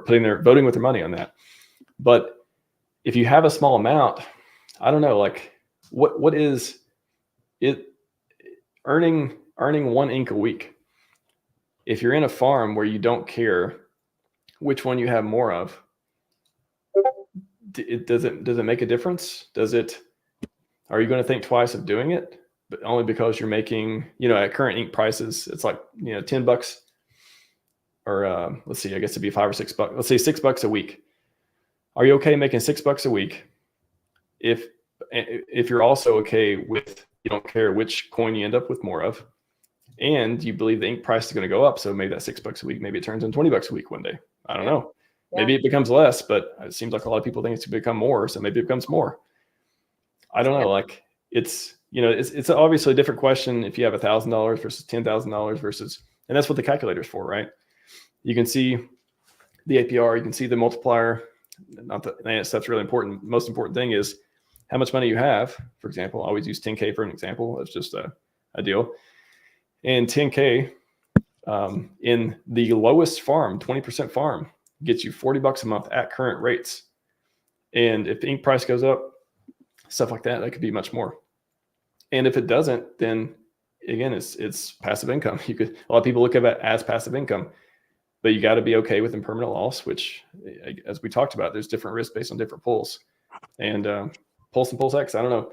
voting with their money on that. But if you have a small amount, I don't know, like what is it earning 1 ink a week? If you're in a farm where you don't care which one you have more of, does it make a difference? Are you going to think twice of doing it? But only because you're making, at current ink prices, it's like, $10 or let's see, I guess it'd be $5 or $6. Let's say $6 a week. Are you okay making $6 a week? If you're also okay with, you don't care which coin you end up with more of, and you believe the ink price is going to go up, so maybe that $6 a week, maybe it turns into $20 a week one day. I don't know. Yeah. Maybe it becomes less, but it seems like a lot of people think it's going to become more, so maybe it becomes more. I don't know. Like it's obviously a different question if you have $1,000 versus $10,000 versus, and that's what the calculator's for, right? You can see the APR, you can see the multiplier. Not that stuff's really important. The most important thing is how much money you have. For example, I always use 10K for an example. It's just a deal. And 10K in the lowest farm, 20% farm, gets you $40 a month at current rates. And if the ink price goes up, stuff like that could be much more. And if it doesn't, then again, it's passive income. A lot of people look at it as passive income, but you got to be okay with impermanent loss, which, as we talked about, there's different risks based on different pools. And Pulse and PulseX, I don't know,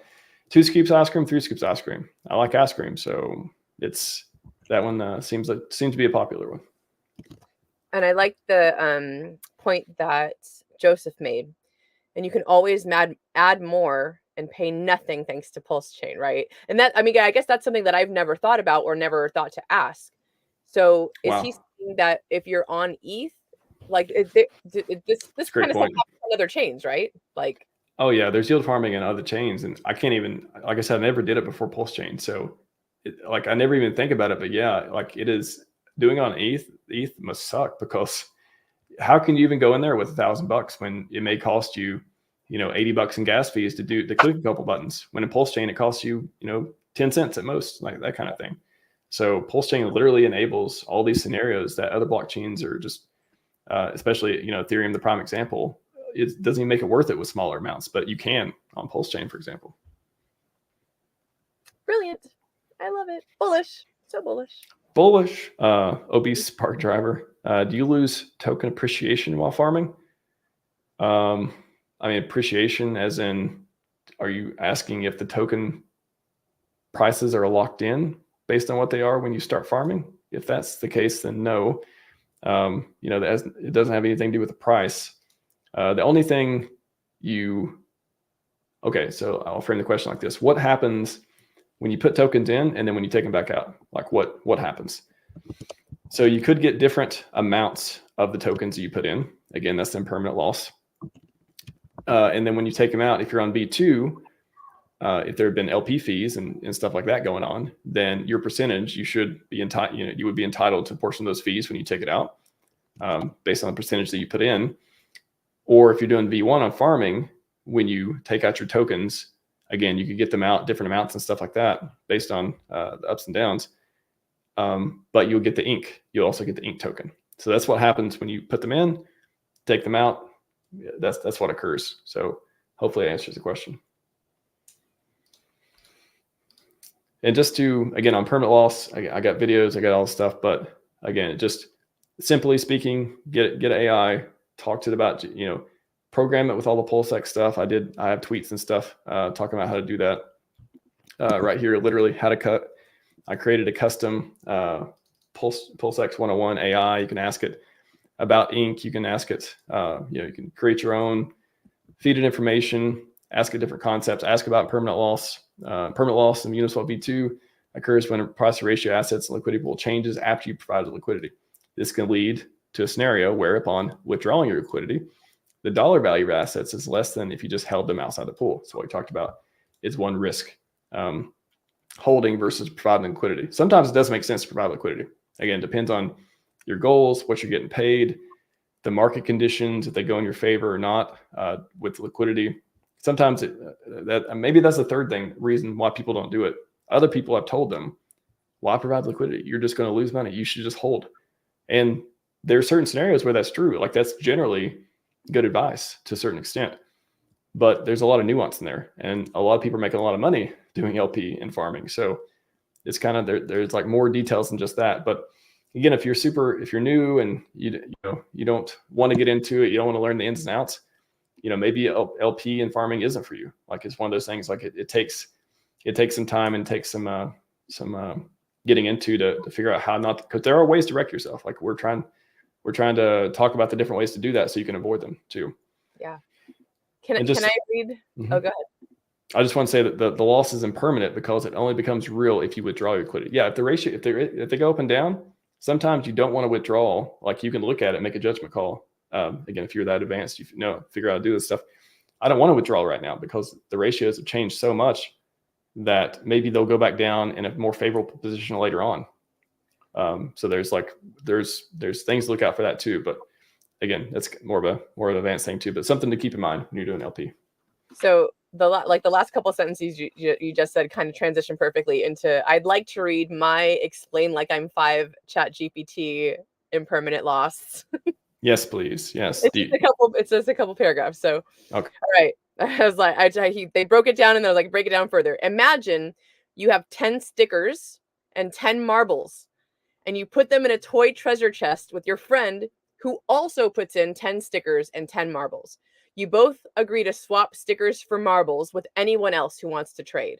2 scoops ice cream, 3 scoops ice cream. I like ice cream, so that one seems to be a popular one. And I like the point that Joseph made. And you can always add more and pay nothing thanks to PulseChain, right? And that, I guess that's something that I've never thought about or never thought to ask. So is he saying that if you're on ETH, like this kind of stuff happens on other chains, right? Like, oh yeah, there's yield farming in other chains, and I can't even, like I said, I never did it before PulseChain, so I never even think about it. But yeah, like it is doing on ETH. ETH must suck, because how can you even go in there with $1,000 when it may cost you, $80 in gas fees to click a couple buttons, when in PulseChain it costs you, 10 cents at most, like that kind of thing. So PulseChain literally enables all these scenarios that other blockchains are just, especially, Ethereum, the prime example, it doesn't even make it worth it with smaller amounts, but you can on PulseChain, for example. Brilliant. I love it. Bullish. So bullish. Bullish. Obese Spark Driver. Do you lose token appreciation while farming? Appreciation as in, are you asking if the token prices are locked in based on what they are when you start farming? If that's the case, then no. It doesn't have anything to do with the price. The only thing so I'll frame the question like this. What happens when you put tokens in and then when you take them back out? Like what happens? So you could get different amounts of the tokens that you put in. Again, that's the impermanent loss. And then when you take them out, if you're on B2, if there have been LP fees and stuff like that going on, then your percentage, you would be entitled to a portion of those fees when you take it out, based on the percentage that you put in. Or if you're doing V1 on farming, when you take out your tokens, again, you could get them out different amounts and stuff like that based on the ups and downs. But you'll get the ink. You'll also get the ink token. So that's what happens when you put them in, take them out. That's what occurs. So hopefully that answers the question. And just to, again, on permanent loss, I got videos, I got all this stuff, but again, just simply speaking, get an AI, talk to it about, program it with all the PulseX stuff. I have tweets and stuff talking about how to do that. Right here, literally how to cut. I created a custom PulseX 101 AI. You can ask it about ink. You can ask it, you can create your own, feed it information, ask it different concepts, ask about permanent loss. Permanent loss in Uniswap V2 occurs when price ratio assets and liquidity pool changes after you provide the liquidity. This can lead to a scenario where upon withdrawing your liquidity, the dollar value of assets is less than if you just held them outside the pool. So what we talked about is one risk, holding versus providing liquidity. Sometimes it does make sense to provide liquidity. Again, it depends on your goals, what you're getting paid, the market conditions, if they go in your favor or not, with liquidity. Sometimes maybe that's the third reason why people don't do it. Other people have told them, why provide liquidity? You're just going to lose money. You should just hold. And there are certain scenarios where that's true. Like, that's generally good advice to a certain extent. But there's a lot of nuance in there. And a lot of people are making a lot of money doing LP and farming. So it's kind of, there's like more details than just that. But again, if you're new and you don't want to get into it, you don't want to learn the ins and outs, maybe LP and farming isn't for you. Like, it's one of those things, like it takes some time and takes some getting into to figure out how not, because there are ways to wreck yourself. Like, we're trying to talk about the different ways to do that so you can avoid them too. Yeah. Can I read? Mm-hmm. Oh, go ahead. I just want to say that the loss is impermanent because it only becomes real if you withdraw your liquidity. Yeah, if the ratio, if they go up and down, sometimes you don't want to withdraw. Like, you can look at it, make a judgment call. Again, if you're that advanced, figure out how to do this stuff. I don't want to withdraw right now because the ratios have changed so much that maybe they'll go back down in a more favorable position later on. So there's things to look out for that too. But again, that's more of an advanced thing too, but something to keep in mind when you're doing LP. So the last couple of sentences you just said kind of transition perfectly into, I'd like to read my explain like I'm 5 ChatGPT impermanent loss. Yes, please. Yes. It's just a couple paragraphs. So, okay. All right. I was like, they broke it down and they're like, break it down further. Imagine you have 10 stickers and 10 marbles, and you put them in a toy treasure chest with your friend who also puts in 10 stickers and 10 marbles. You both agree to swap stickers for marbles with anyone else who wants to trade.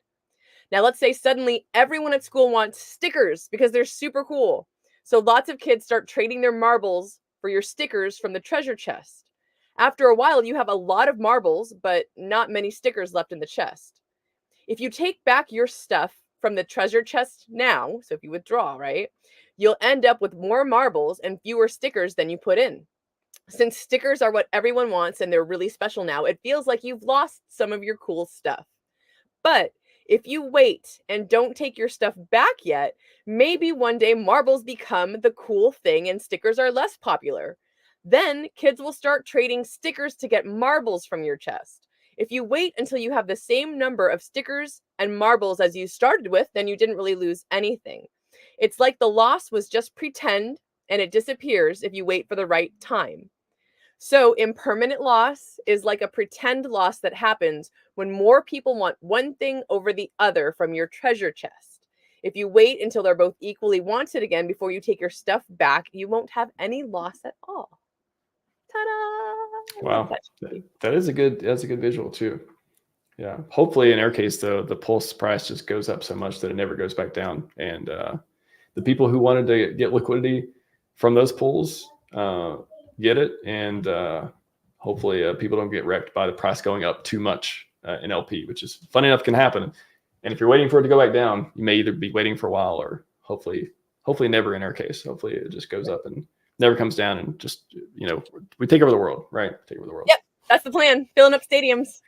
Now, let's say suddenly everyone at school wants stickers because they're super cool. So lots of kids start trading their marbles for your stickers from the treasure chest. After a while, you have a lot of marbles, but not many stickers left in the chest. If you take back your stuff from the treasure chest now, so if you withdraw, right, you'll end up with more marbles and fewer stickers than you put in. Since stickers are what everyone wants and they're really special now, it feels like you've lost some of your cool stuff. But if you wait and don't take your stuff back yet, maybe one day marbles become the cool thing and stickers are less popular. Then kids will start trading stickers to get marbles from your chest. If you wait until you have the same number of stickers and marbles as you started with, then you didn't really lose anything. It's like the loss was just pretend and it disappears if you wait for the right time. So impermanent loss is like a pretend loss that happens when more people want one thing over the other from your treasure chest. If you wait until they're both equally wanted again before you take your stuff back, you won't have any loss at all. Ta-da! Wow, that's a good visual too. Yeah, hopefully in our case though, the pulse price just goes up so much that it never goes back down, and the people who wanted to get liquidity from those pools get it, and hopefully people don't get wrecked by the price going up too much in LP, which is funny enough can happen. And if you're waiting for it to go back down, you may either be waiting for a while or hopefully never in our case. Hopefully it just goes up and never comes down, and just, we take over the world, right? Take over the world. Yep, that's the plan. Filling up stadiums.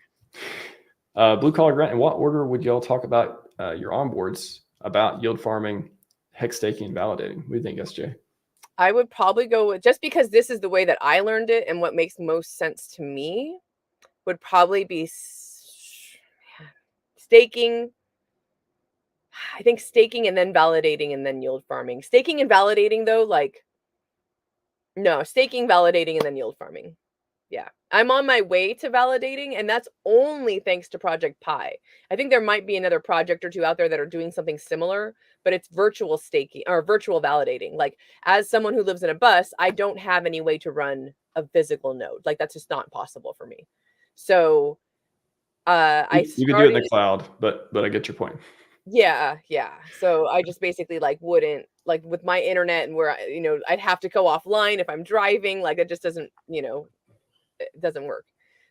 Blue collar grant. In what order would y'all talk about your onboards about yield farming, hex staking, and validating? What do you think, SJ? I would probably go with, just because this is the way that I learned it and what makes most sense to me, would probably be staking. I think staking and then validating and then yield farming. Staking and validating though, no, staking, validating, and then yield farming. Yeah, I'm on my way to validating, and that's only thanks to Project Pi. I think there might be another project or two out there that are doing something similar, but it's virtual staking or virtual validating. Like, as someone who lives in a bus, I don't have any way to run a physical node. Like, that's just not possible for me. So you can do it in the cloud, but I get your point. Yeah, yeah. So I just basically like wouldn't like with my internet and where I'd have to go offline if I'm driving. Like it just doesn't, it doesn't work.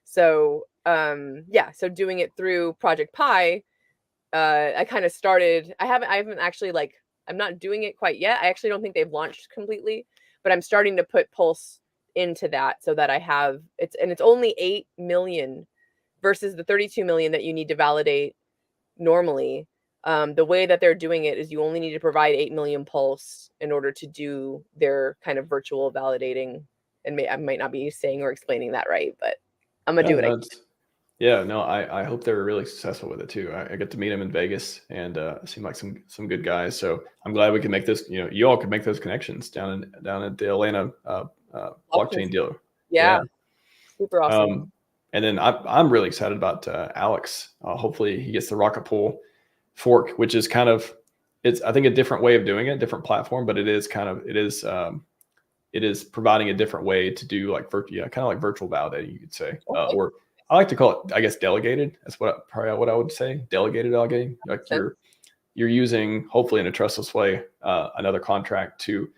So yeah, so doing it through Project Pi, I kind of started. I haven't actually like I'm not doing it quite yet. I actually don't think they've launched completely, but I'm starting to put Pulse into that so that I have it's only 8 million versus the 32 million that you need to validate normally. The way that they're doing it is you only need to provide 8 million Pulse in order to do their kind of virtual validating. And I might not be saying or explaining that right, but I'm gonna Yeah, do what I no, can. yeah, no, I hope they're really successful with it too. I get to meet them in Vegas, and seem like some good guys. So I'm glad we can make this. You all could make those connections down at the Atlanta Options. blockchain deal. Yeah, Yeah. super awesome. And then I'm really excited about Alex. Hopefully he gets the Rocket Pool fork, which is kind of it's I think a different way of doing it, different platform, but it is providing a different way to do like kind of like virtual validating, you could say, Okay. or I like to call it, I guess, delegated. That's probably what I would say, delegated validating. Like Sense. you're using, hopefully in a trustless way, another contract to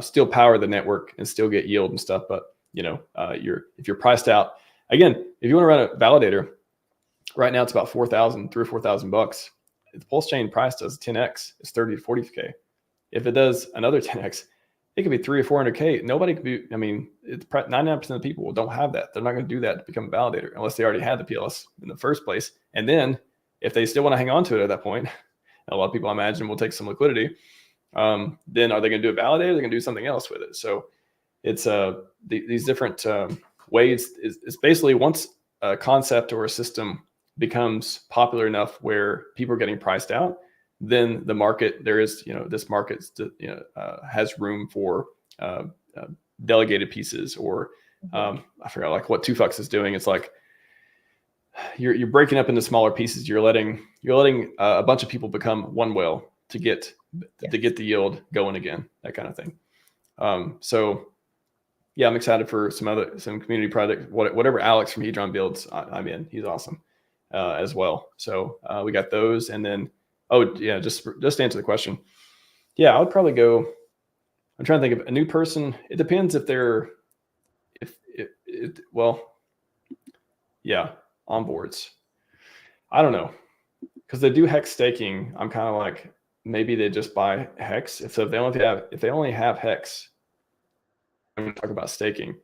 still power the network and still get yield and stuff. But if you're priced out, again, if you want to run a validator, right now it's about $4,000 If the PulseChain price does 10x, it's 30 to 40k. If it does another 10x, it could be 300 or 400k. Nobody could be. I mean, it's 99% of the people don't have that. They're not going to do that to become a validator unless they already had the PLS in the first place. And then if they still want to hang on to it at that point, a lot of people I imagine will take some liquidity. Then are they going to do a validator? They're going to do something else with it. So it's these different ways. It's basically once a concept or a system becomes popular enough where people are getting priced out, then the market this market has room for delegated pieces, or I forgot like what 2Fux is doing. It's like you're breaking up into smaller pieces. You're letting a bunch of people become one whale to get the yield going again, that kind of thing. So yeah, I'm excited for some community projects. Whatever Alex from Hedron builds, I'm in. He's awesome as well. So we got those, and then just to answer the question, I would probably go. I'm trying to think of a new person. It depends if they're onboards. I don't know, because they do hex staking. I'm kind of like, maybe they just buy hex. If they only have hex, I'm going to talk about staking.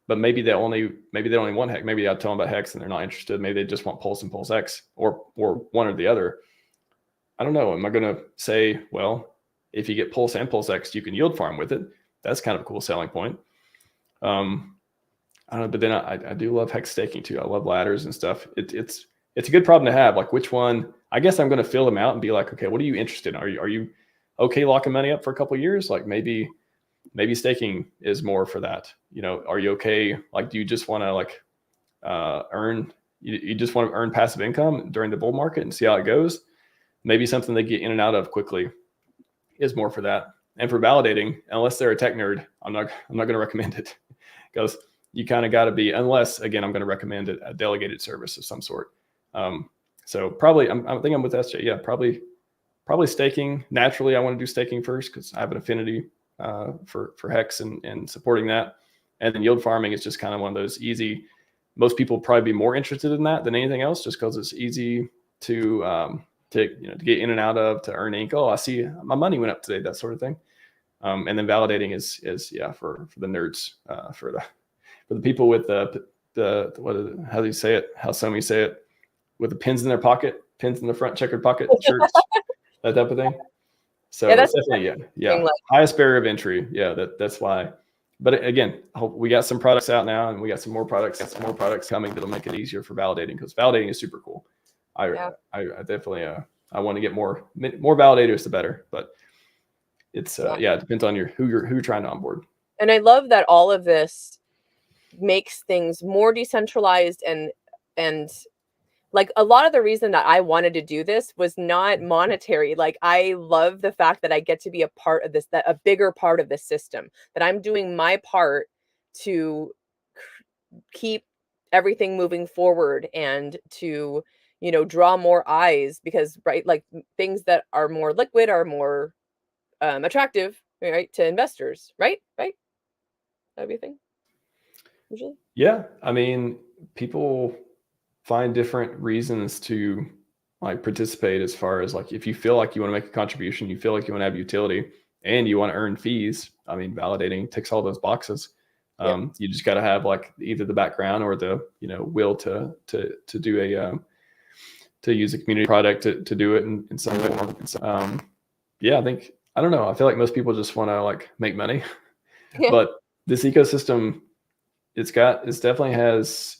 But maybe they only want hex. Maybe I'll tell them about hex and they're not interested. Maybe they just want Pulse and PulseX, or one or the other. I don't know. Am I going to say, well, if you get Pulse and PulseX, you can yield farm with it? That's kind of a cool selling point. I don't know, but then I do love hex staking too. I love ladders and stuff. It's a good problem to have. Like, which one? I guess I'm going to fill them out and be like, okay, what are you interested in? Are you okay locking money up for a couple of years? Like maybe staking is more for that. Are you okay? Like, do you just want to like earn? You just want to earn passive income during the bull market and see how it goes? Maybe something they get in and out of quickly is more for that. And for validating, unless they're a tech nerd, I'm not going to recommend it, because you kind of got to be, unless again, I'm going to recommend a delegated service of some sort. So probably, I think I'm with SJ. Yeah, probably staking. Naturally, I want to do staking first because I have an affinity for hex and supporting that. And then yield farming is just kind of one of those easy. Most people will probably be more interested in that than anything else, just because it's easy to get in and out of, to earn ink. Oh, I see my money went up today, that sort of thing. And then validating is for the nerds, for the people with how do you say it? How some say it, with the pins in their pocket, pins in the front checkered pocket shirts, that type of thing. So it's definitely highest barrier of entry. Yeah, that's why. But again, we got some products out now, and we got some more products coming that'll make it easier for validating, because validating is super cool. I definitely I want to get more validators, the better. But it's it depends on who you're trying to onboard. And I love that all of this makes things more decentralized, and like a lot of the reason that I wanted to do this was not monetary. Like, I love the fact that I get to be a part of this, that a bigger part of the system, that I'm doing my part to keep everything moving forward, and to draw more eyes, because right, like things that are more liquid are more attractive, right, to investors, right? That'd be a thing usually. Yeah, I mean, people find different reasons to like participate, as far as like if you feel like you want to make a contribution, you feel like you want to have utility, and you want to earn fees. I mean, validating ticks all those boxes. You just got to have like either the background or the will to do a to use a community product to do it in some way. Yeah, I don't know. I feel like most people just want to like make money, but this ecosystem, it definitely has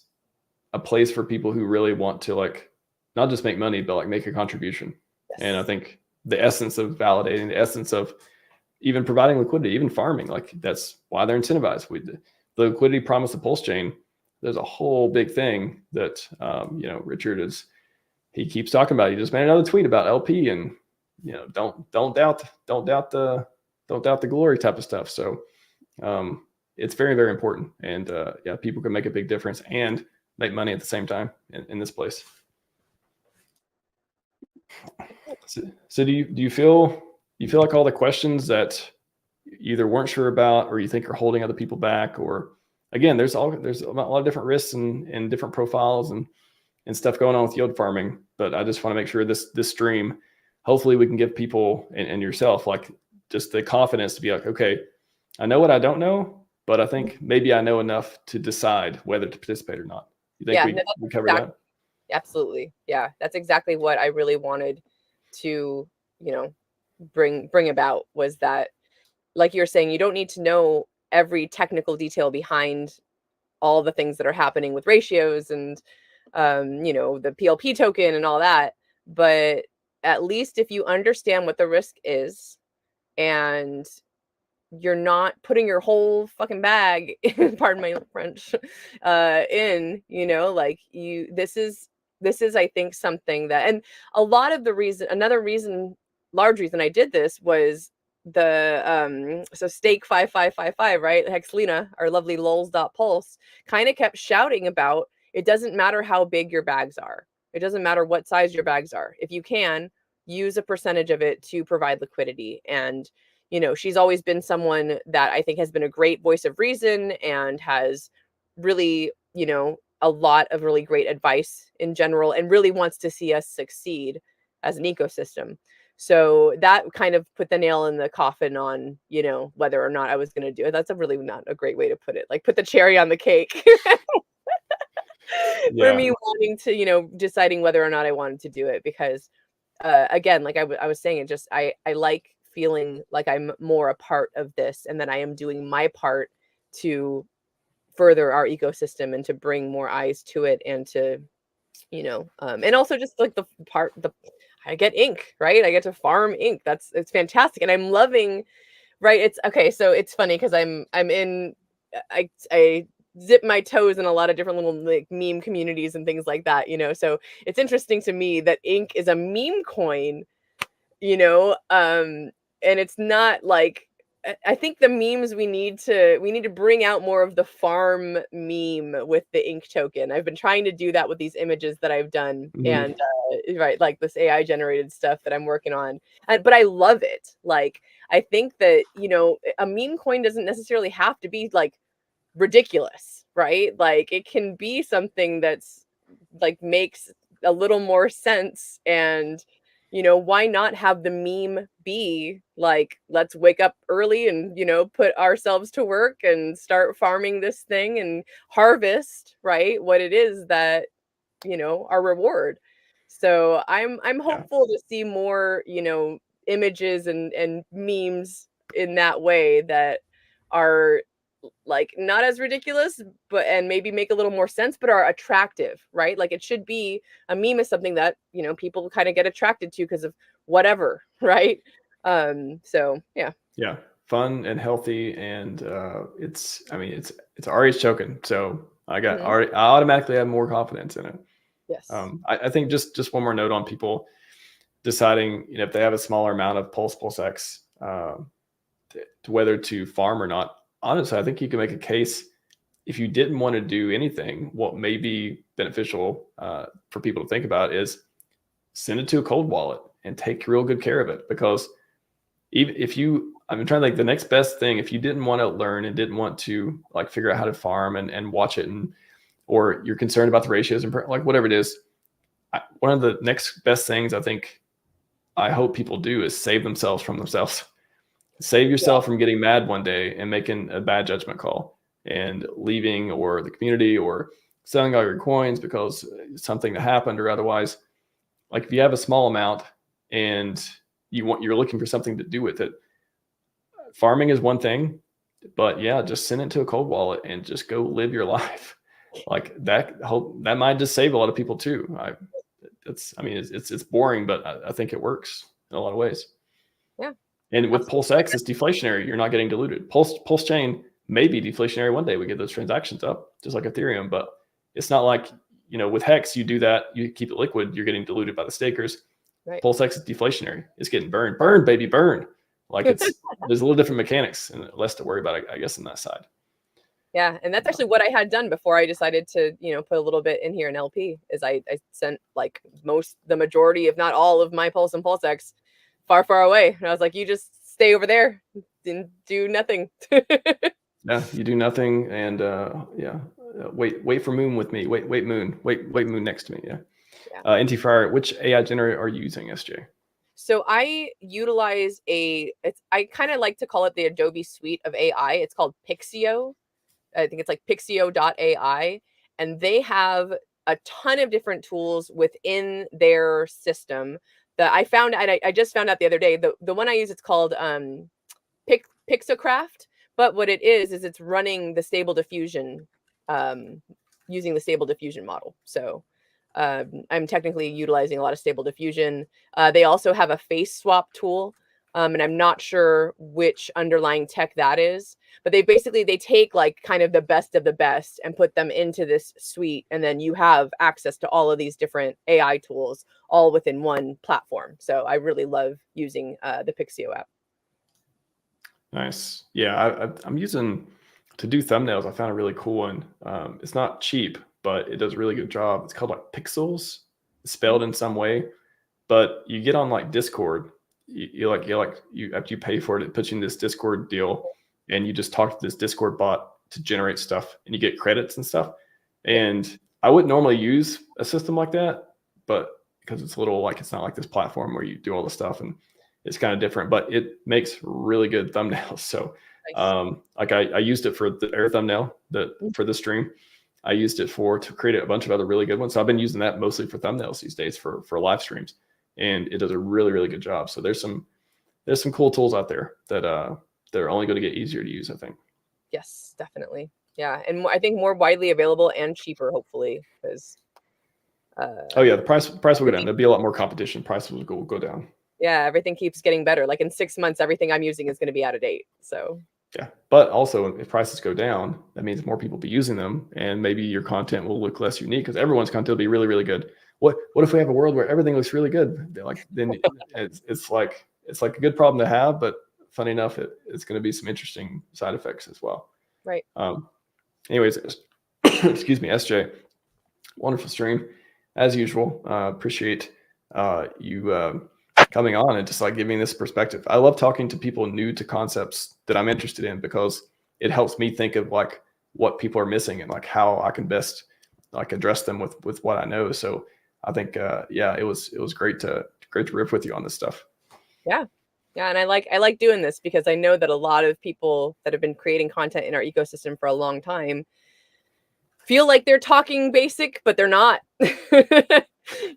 a place for people who really want to like not just make money, but like make a contribution. Yes. And I think the essence of validating, the essence of even providing liquidity, even farming, like that's why they're incentivized. The liquidity promise of PulseChain, there's a whole big thing that Richard he keeps talking about. He just made another tweet about LP, and don't doubt the glory type of stuff. So it's very, very important, and yeah, people can make a big difference and make money at the same time in this place. So do you feel like all the questions that you either weren't sure about or you think are holding other people back, or again, there's a lot of different risks and different profiles and stuff going on with yield farming, but I just want to make sure this stream, hopefully we can give people and yourself like just the confidence to be like, okay, I know what I don't know, but I think maybe I know enough to decide whether to participate or not. You think we covered that? Absolutely. Yeah, that's exactly what I really wanted to, bring about, was that, like you're saying, you don't need to know every technical detail behind all the things that are happening with ratios and the PLP token and all that, but at least if you understand what the risk is and you're not putting your whole fucking bag, pardon my French, in, this is I think something that, and a lot of the reason, large reason I did this was the so stake 5555, right? Hexlina, our lovely lols.pulse, kind of kept shouting about, it doesn't matter how big your bags are. It doesn't matter what size your bags are. If you can, use a percentage of it to provide liquidity. And she's always been someone that I think has been a great voice of reason and has really, a lot of really great advice in general, and really wants to see us succeed as an ecosystem. So that kind of put the nail in the coffin on, whether or not I was going to do it. That's really not a great way to put it. Like, put the cherry on the cake for me wanting to, deciding whether or not I wanted to do it. Because again, like I was saying, it just, I like feeling like I'm more a part of this, and that I am doing my part to further our ecosystem and to bring more eyes to it, and to, and also just like I get ink, right? I get to farm ink. It's fantastic. And I'm loving, right? It's okay. So it's funny because I'm in, I dip my toes in a lot of different little like meme communities and things like that, so it's interesting to me that ink is a meme coin, and it's not like, I think the memes, we need to bring out more of the farm meme with the ink token. I've been trying to do that with these images that I've done, and right, like this AI generated stuff that I'm working on. But I love it. Like, I think that, a meme coin doesn't necessarily have to be like ridiculous, right? Like, it can be something that's like makes a little more sense. And why not have the meme be like, let's wake up early and, put ourselves to work and start farming this thing and harvest, right, what it is that, our reward. So I'm hopeful to see more, images and memes in that way that are like not as ridiculous, but and maybe make a little more sense, but are attractive, right? Like, it should be, a meme is something that, people kind of get attracted to because of whatever, right? So yeah, fun and healthy, and it's RH token, so I automatically have more confidence in it. Yes. I think just one more note on people deciding, if they have a smaller amount of PulseX, to whether to farm or not. Honestly, I think you can make a case if you didn't want to do anything, what may be beneficial for people to think about is send it to a cold wallet and take real good care of it. Because even if I'm trying to think the next best thing, if you didn't want to learn and didn't want to like figure out how to farm and watch it, or you're concerned about the ratios and like whatever it is, one of the next best things I hope people do is save themselves from themselves. Save yourself from getting mad one day and making a bad judgment call and leaving, or the community, or selling all your coins because something that happened, or otherwise. Like if you have a small amount and you're looking for something to do with it, farming is one thing, but yeah, just send it to a cold wallet and just go live your life. Like that might just save a lot of people too. It's boring, but I think it works in a lot of ways. Yeah. And with PulseX, it's deflationary. You're not getting diluted. PulseChain may be deflationary one day. We get those transactions up, just like Ethereum, but it's not like, with Hex, you do that, you keep it liquid, you're getting diluted by the stakers. Right. PulseX is deflationary. It's getting burned. Burn, baby, burn. Like there's a little different mechanics and less to worry about, I guess, on that side. Yeah, and that's actually what I had done before I decided to, put a little bit in here in LP. Is I sent like the majority, if not all, of my Pulse and PulseX far, far away, and I was like, you just stay over there and do nothing. Yeah, you do nothing, and wait for Moon with me. Wait Moon next to me. Yeah. NT Fryer, which AI generator are you using, SJ? So I utilize I kind of like to call it the Adobe suite of AI. It's called Pixio. I think it's like Pixio.ai, and they have a ton of different tools within their system that I found. And I just found out the other day, the one I use, it's called Pixocraft. But what it is it's running the Stable Diffusion, using the Stable Diffusion model. So I'm technically utilizing a lot of Stable Diffusion. They also have a face swap tool, and I'm not sure which underlying tech that is. But they take like kind of the best of the best and put them into this suite, and then you have access to all of these different AI tools all within one platform. So I really love using the Pixio app. Nice. Yeah, I'm using to do thumbnails. I found a really cool one. It's not cheap, but it does a really good job. It's called like Pixels, spelled in some way. But you get on like Discord. You after you pay for it, it puts you in this Discord deal, and you just talk to this Discord bot to generate stuff, and you get credits and stuff. And I wouldn't normally use a system like that, but because it's a little like, it's not like this platform where you do all the stuff, and it's kind of different, but it makes really good thumbnails. So like I used it for the air thumbnail for the stream. I used it to create a bunch of other really good ones. So I've been using that mostly for thumbnails these days for live streams, and it does a really, really good job. So there's some cool tools out there that are only going to get easier to use, I think. Yes, definitely. Yeah, and I think more widely available and cheaper, hopefully, because the price will go down. There'll be a lot more competition. Prices will go down. Yeah, everything keeps getting better. Like in 6 months, everything I'm using is going to be out of date. So yeah, but also if prices go down, that means more people will be using them, and maybe your content will look less unique because everyone's content will be really, really good. What if we have a world where everything looks really good? Then it's like a good problem to have, but funny enough, it's going to be some interesting side effects as well. Right. Anyways, excuse me, SJ, wonderful stream as usual. Appreciate you coming on and just like giving this perspective. I love talking to people new to concepts that I'm interested in, because it helps me think of like what people are missing and like how I can best like address them with what I know. So I think it was great to riff with you on this stuff. Yeah, and I like doing this because I know that a lot of people that have been creating content in our ecosystem for a long time feel like they're talking basic, but they're not.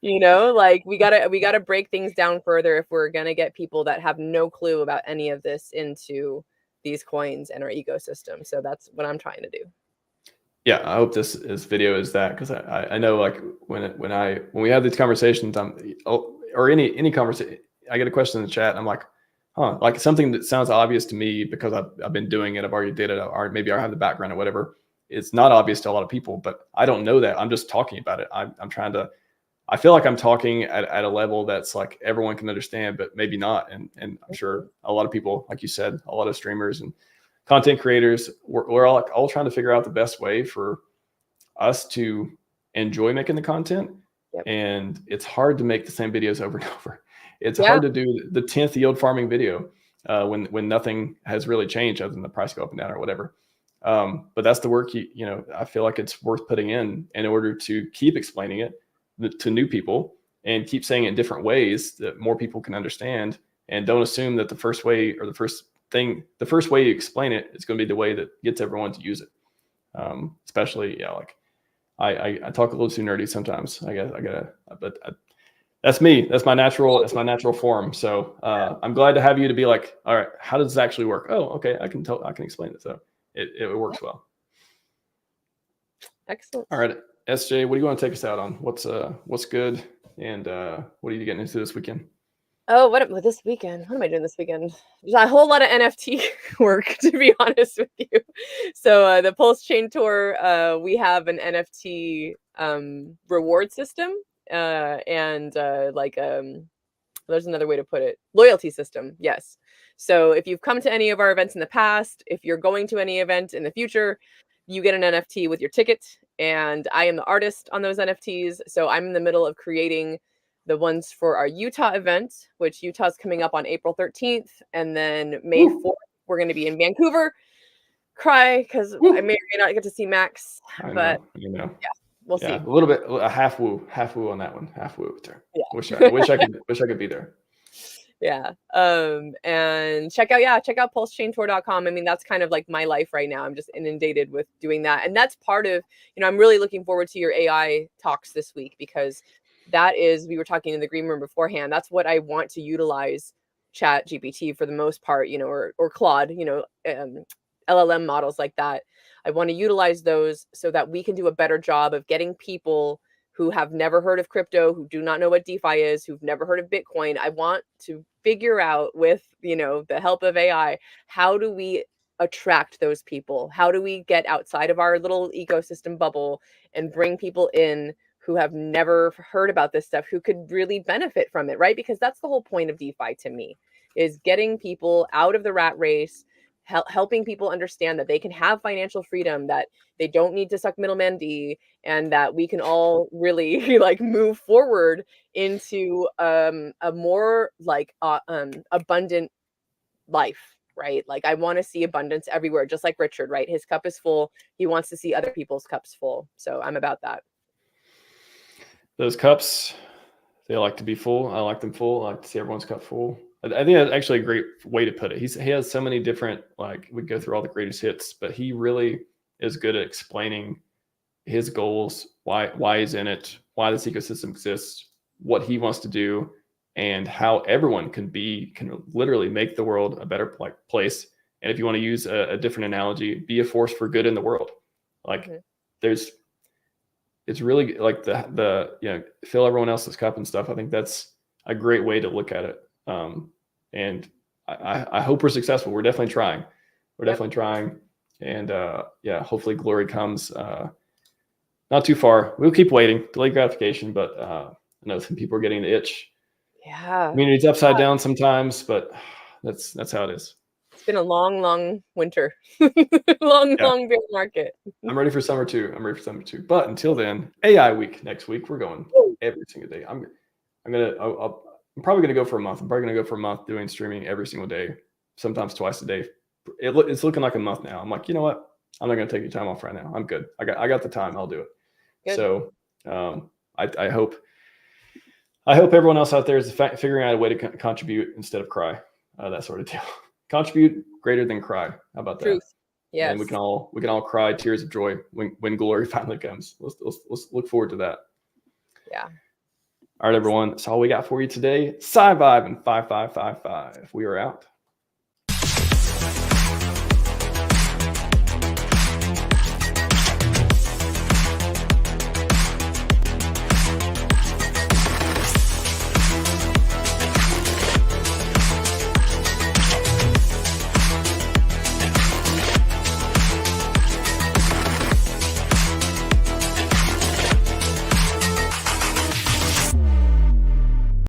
Like we gotta break things down further if we're gonna get people that have no clue about any of this into these coins and our ecosystem. So that's what I'm trying to do. Yeah, I hope this video is that, because I know like when we have these conversations, or any conversation, I get a question in the chat, and I'm like, like something that sounds obvious to me because I've been doing it, I've already did it, or maybe I have the background or whatever. It's not obvious to a lot of people, but I don't know that. I'm just talking about it. I'm trying to. I feel like I'm talking at a level that's like everyone can understand, but maybe not. And I'm sure a lot of people, like you said, a lot of streamers and content creators, we're all trying to figure out the best way for us to enjoy making the content. Yep. And it's hard to make the same videos over and over. It's hard to do the 10th yield farming video when nothing has really changed other than the price go up and down or whatever. But that's the work I feel like it's worth putting in order to keep explaining it to new people and keep saying it in different ways that more people can understand. And don't assume that the first way or the first way you explain it is going to be the way that gets everyone to use it. Especially, like I talk a little too nerdy sometimes. But that's me. That's my natural form. So I'm glad to have you to be like, all right, how does this actually work? Oh, okay, I can explain it. So it works well. Excellent. All right, SJ, what do you want to take us out on? What's good, and what are you getting into this weekend? Oh, this weekend? What am I doing this weekend? There's a whole lot of NFT work, to be honest with you. So the PulseChain tour, we have an NFT reward system, and there's another way to put it, loyalty system. Yes. So if you've come to any of our events in the past, if you're going to any event in the future, you get an NFT with your ticket, and I am the artist on those NFTs. So I'm in the middle of creating the ones for our Utah event, which Utah's coming up on April 13th. And then May 4th, we're going to be in Vancouver. Cry, because I may or may not get to see Max. Yeah, we'll see. A little bit, a half woo on that one. Half woo. Yeah. Wish I could be there. Yeah. And check out pulsechaintour.com. I mean, that's kind of like my life right now. I'm just inundated with doing that. And that's part of, I'm really looking forward to your AI talks this week, because we were talking in the green room beforehand. That's what I want to utilize Chat GPT for the most part, or Claude, LLM models like that. I want to utilize those so that we can do a better job of getting people who have never heard of crypto, who do not know what DeFi is, who've never heard of Bitcoin. I want to figure out with, the help of AI, how do we attract those people? How do we get outside of our little ecosystem bubble and bring people in who have never heard about this stuff, who could really benefit from it, right? Because that's the whole point of DeFi to me, is getting people out of the rat race, helping people understand that they can have financial freedom, that they don't need to suck middleman D, and that we can all really move forward into a more abundant life, right? Like, I want to see abundance everywhere, just like Richard, right? His cup is full. He wants to see other people's cups full. So I'm about that. Those cups, they like to be full. I like them full. I like to see everyone's cup full. I think that's actually a great way to put it. He has so many different, we go through all the greatest hits, but he really is good at explaining his goals, why he's in it, why this ecosystem exists, what he wants to do, and how everyone can literally make the world a better place. And if you want to use a different analogy, be a force for good in the world. It's really like the fill everyone else's cup and stuff. I think that's a great way to look at it. And I hope we're successful. We're definitely trying. And hopefully glory comes not too far. We'll keep waiting, delayed gratification, but I know some people are getting the itch. Yeah. Community's upside down sometimes, but that's how it is. It's been a long winter. long bear market. I'm ready for summer too. But until then, AI week next week, we're going every single day. I'm probably gonna go for a month. I'm probably gonna go for a month doing streaming every single day, sometimes twice a day. It's looking like a month now. I'm like, you know what? I'm not gonna take any time off right now. I'm good. I got the time. I'll do it. Good. So I hope everyone else out there is figuring out a way to contribute instead of cry. That sort of deal. Contribute greater than cry. How about that? Truth. Yes. And we can all cry tears of joy when glory finally comes. Let's look forward to that. Yeah. All right, everyone. That's all we got for you today. Scivive and 5555. We are out.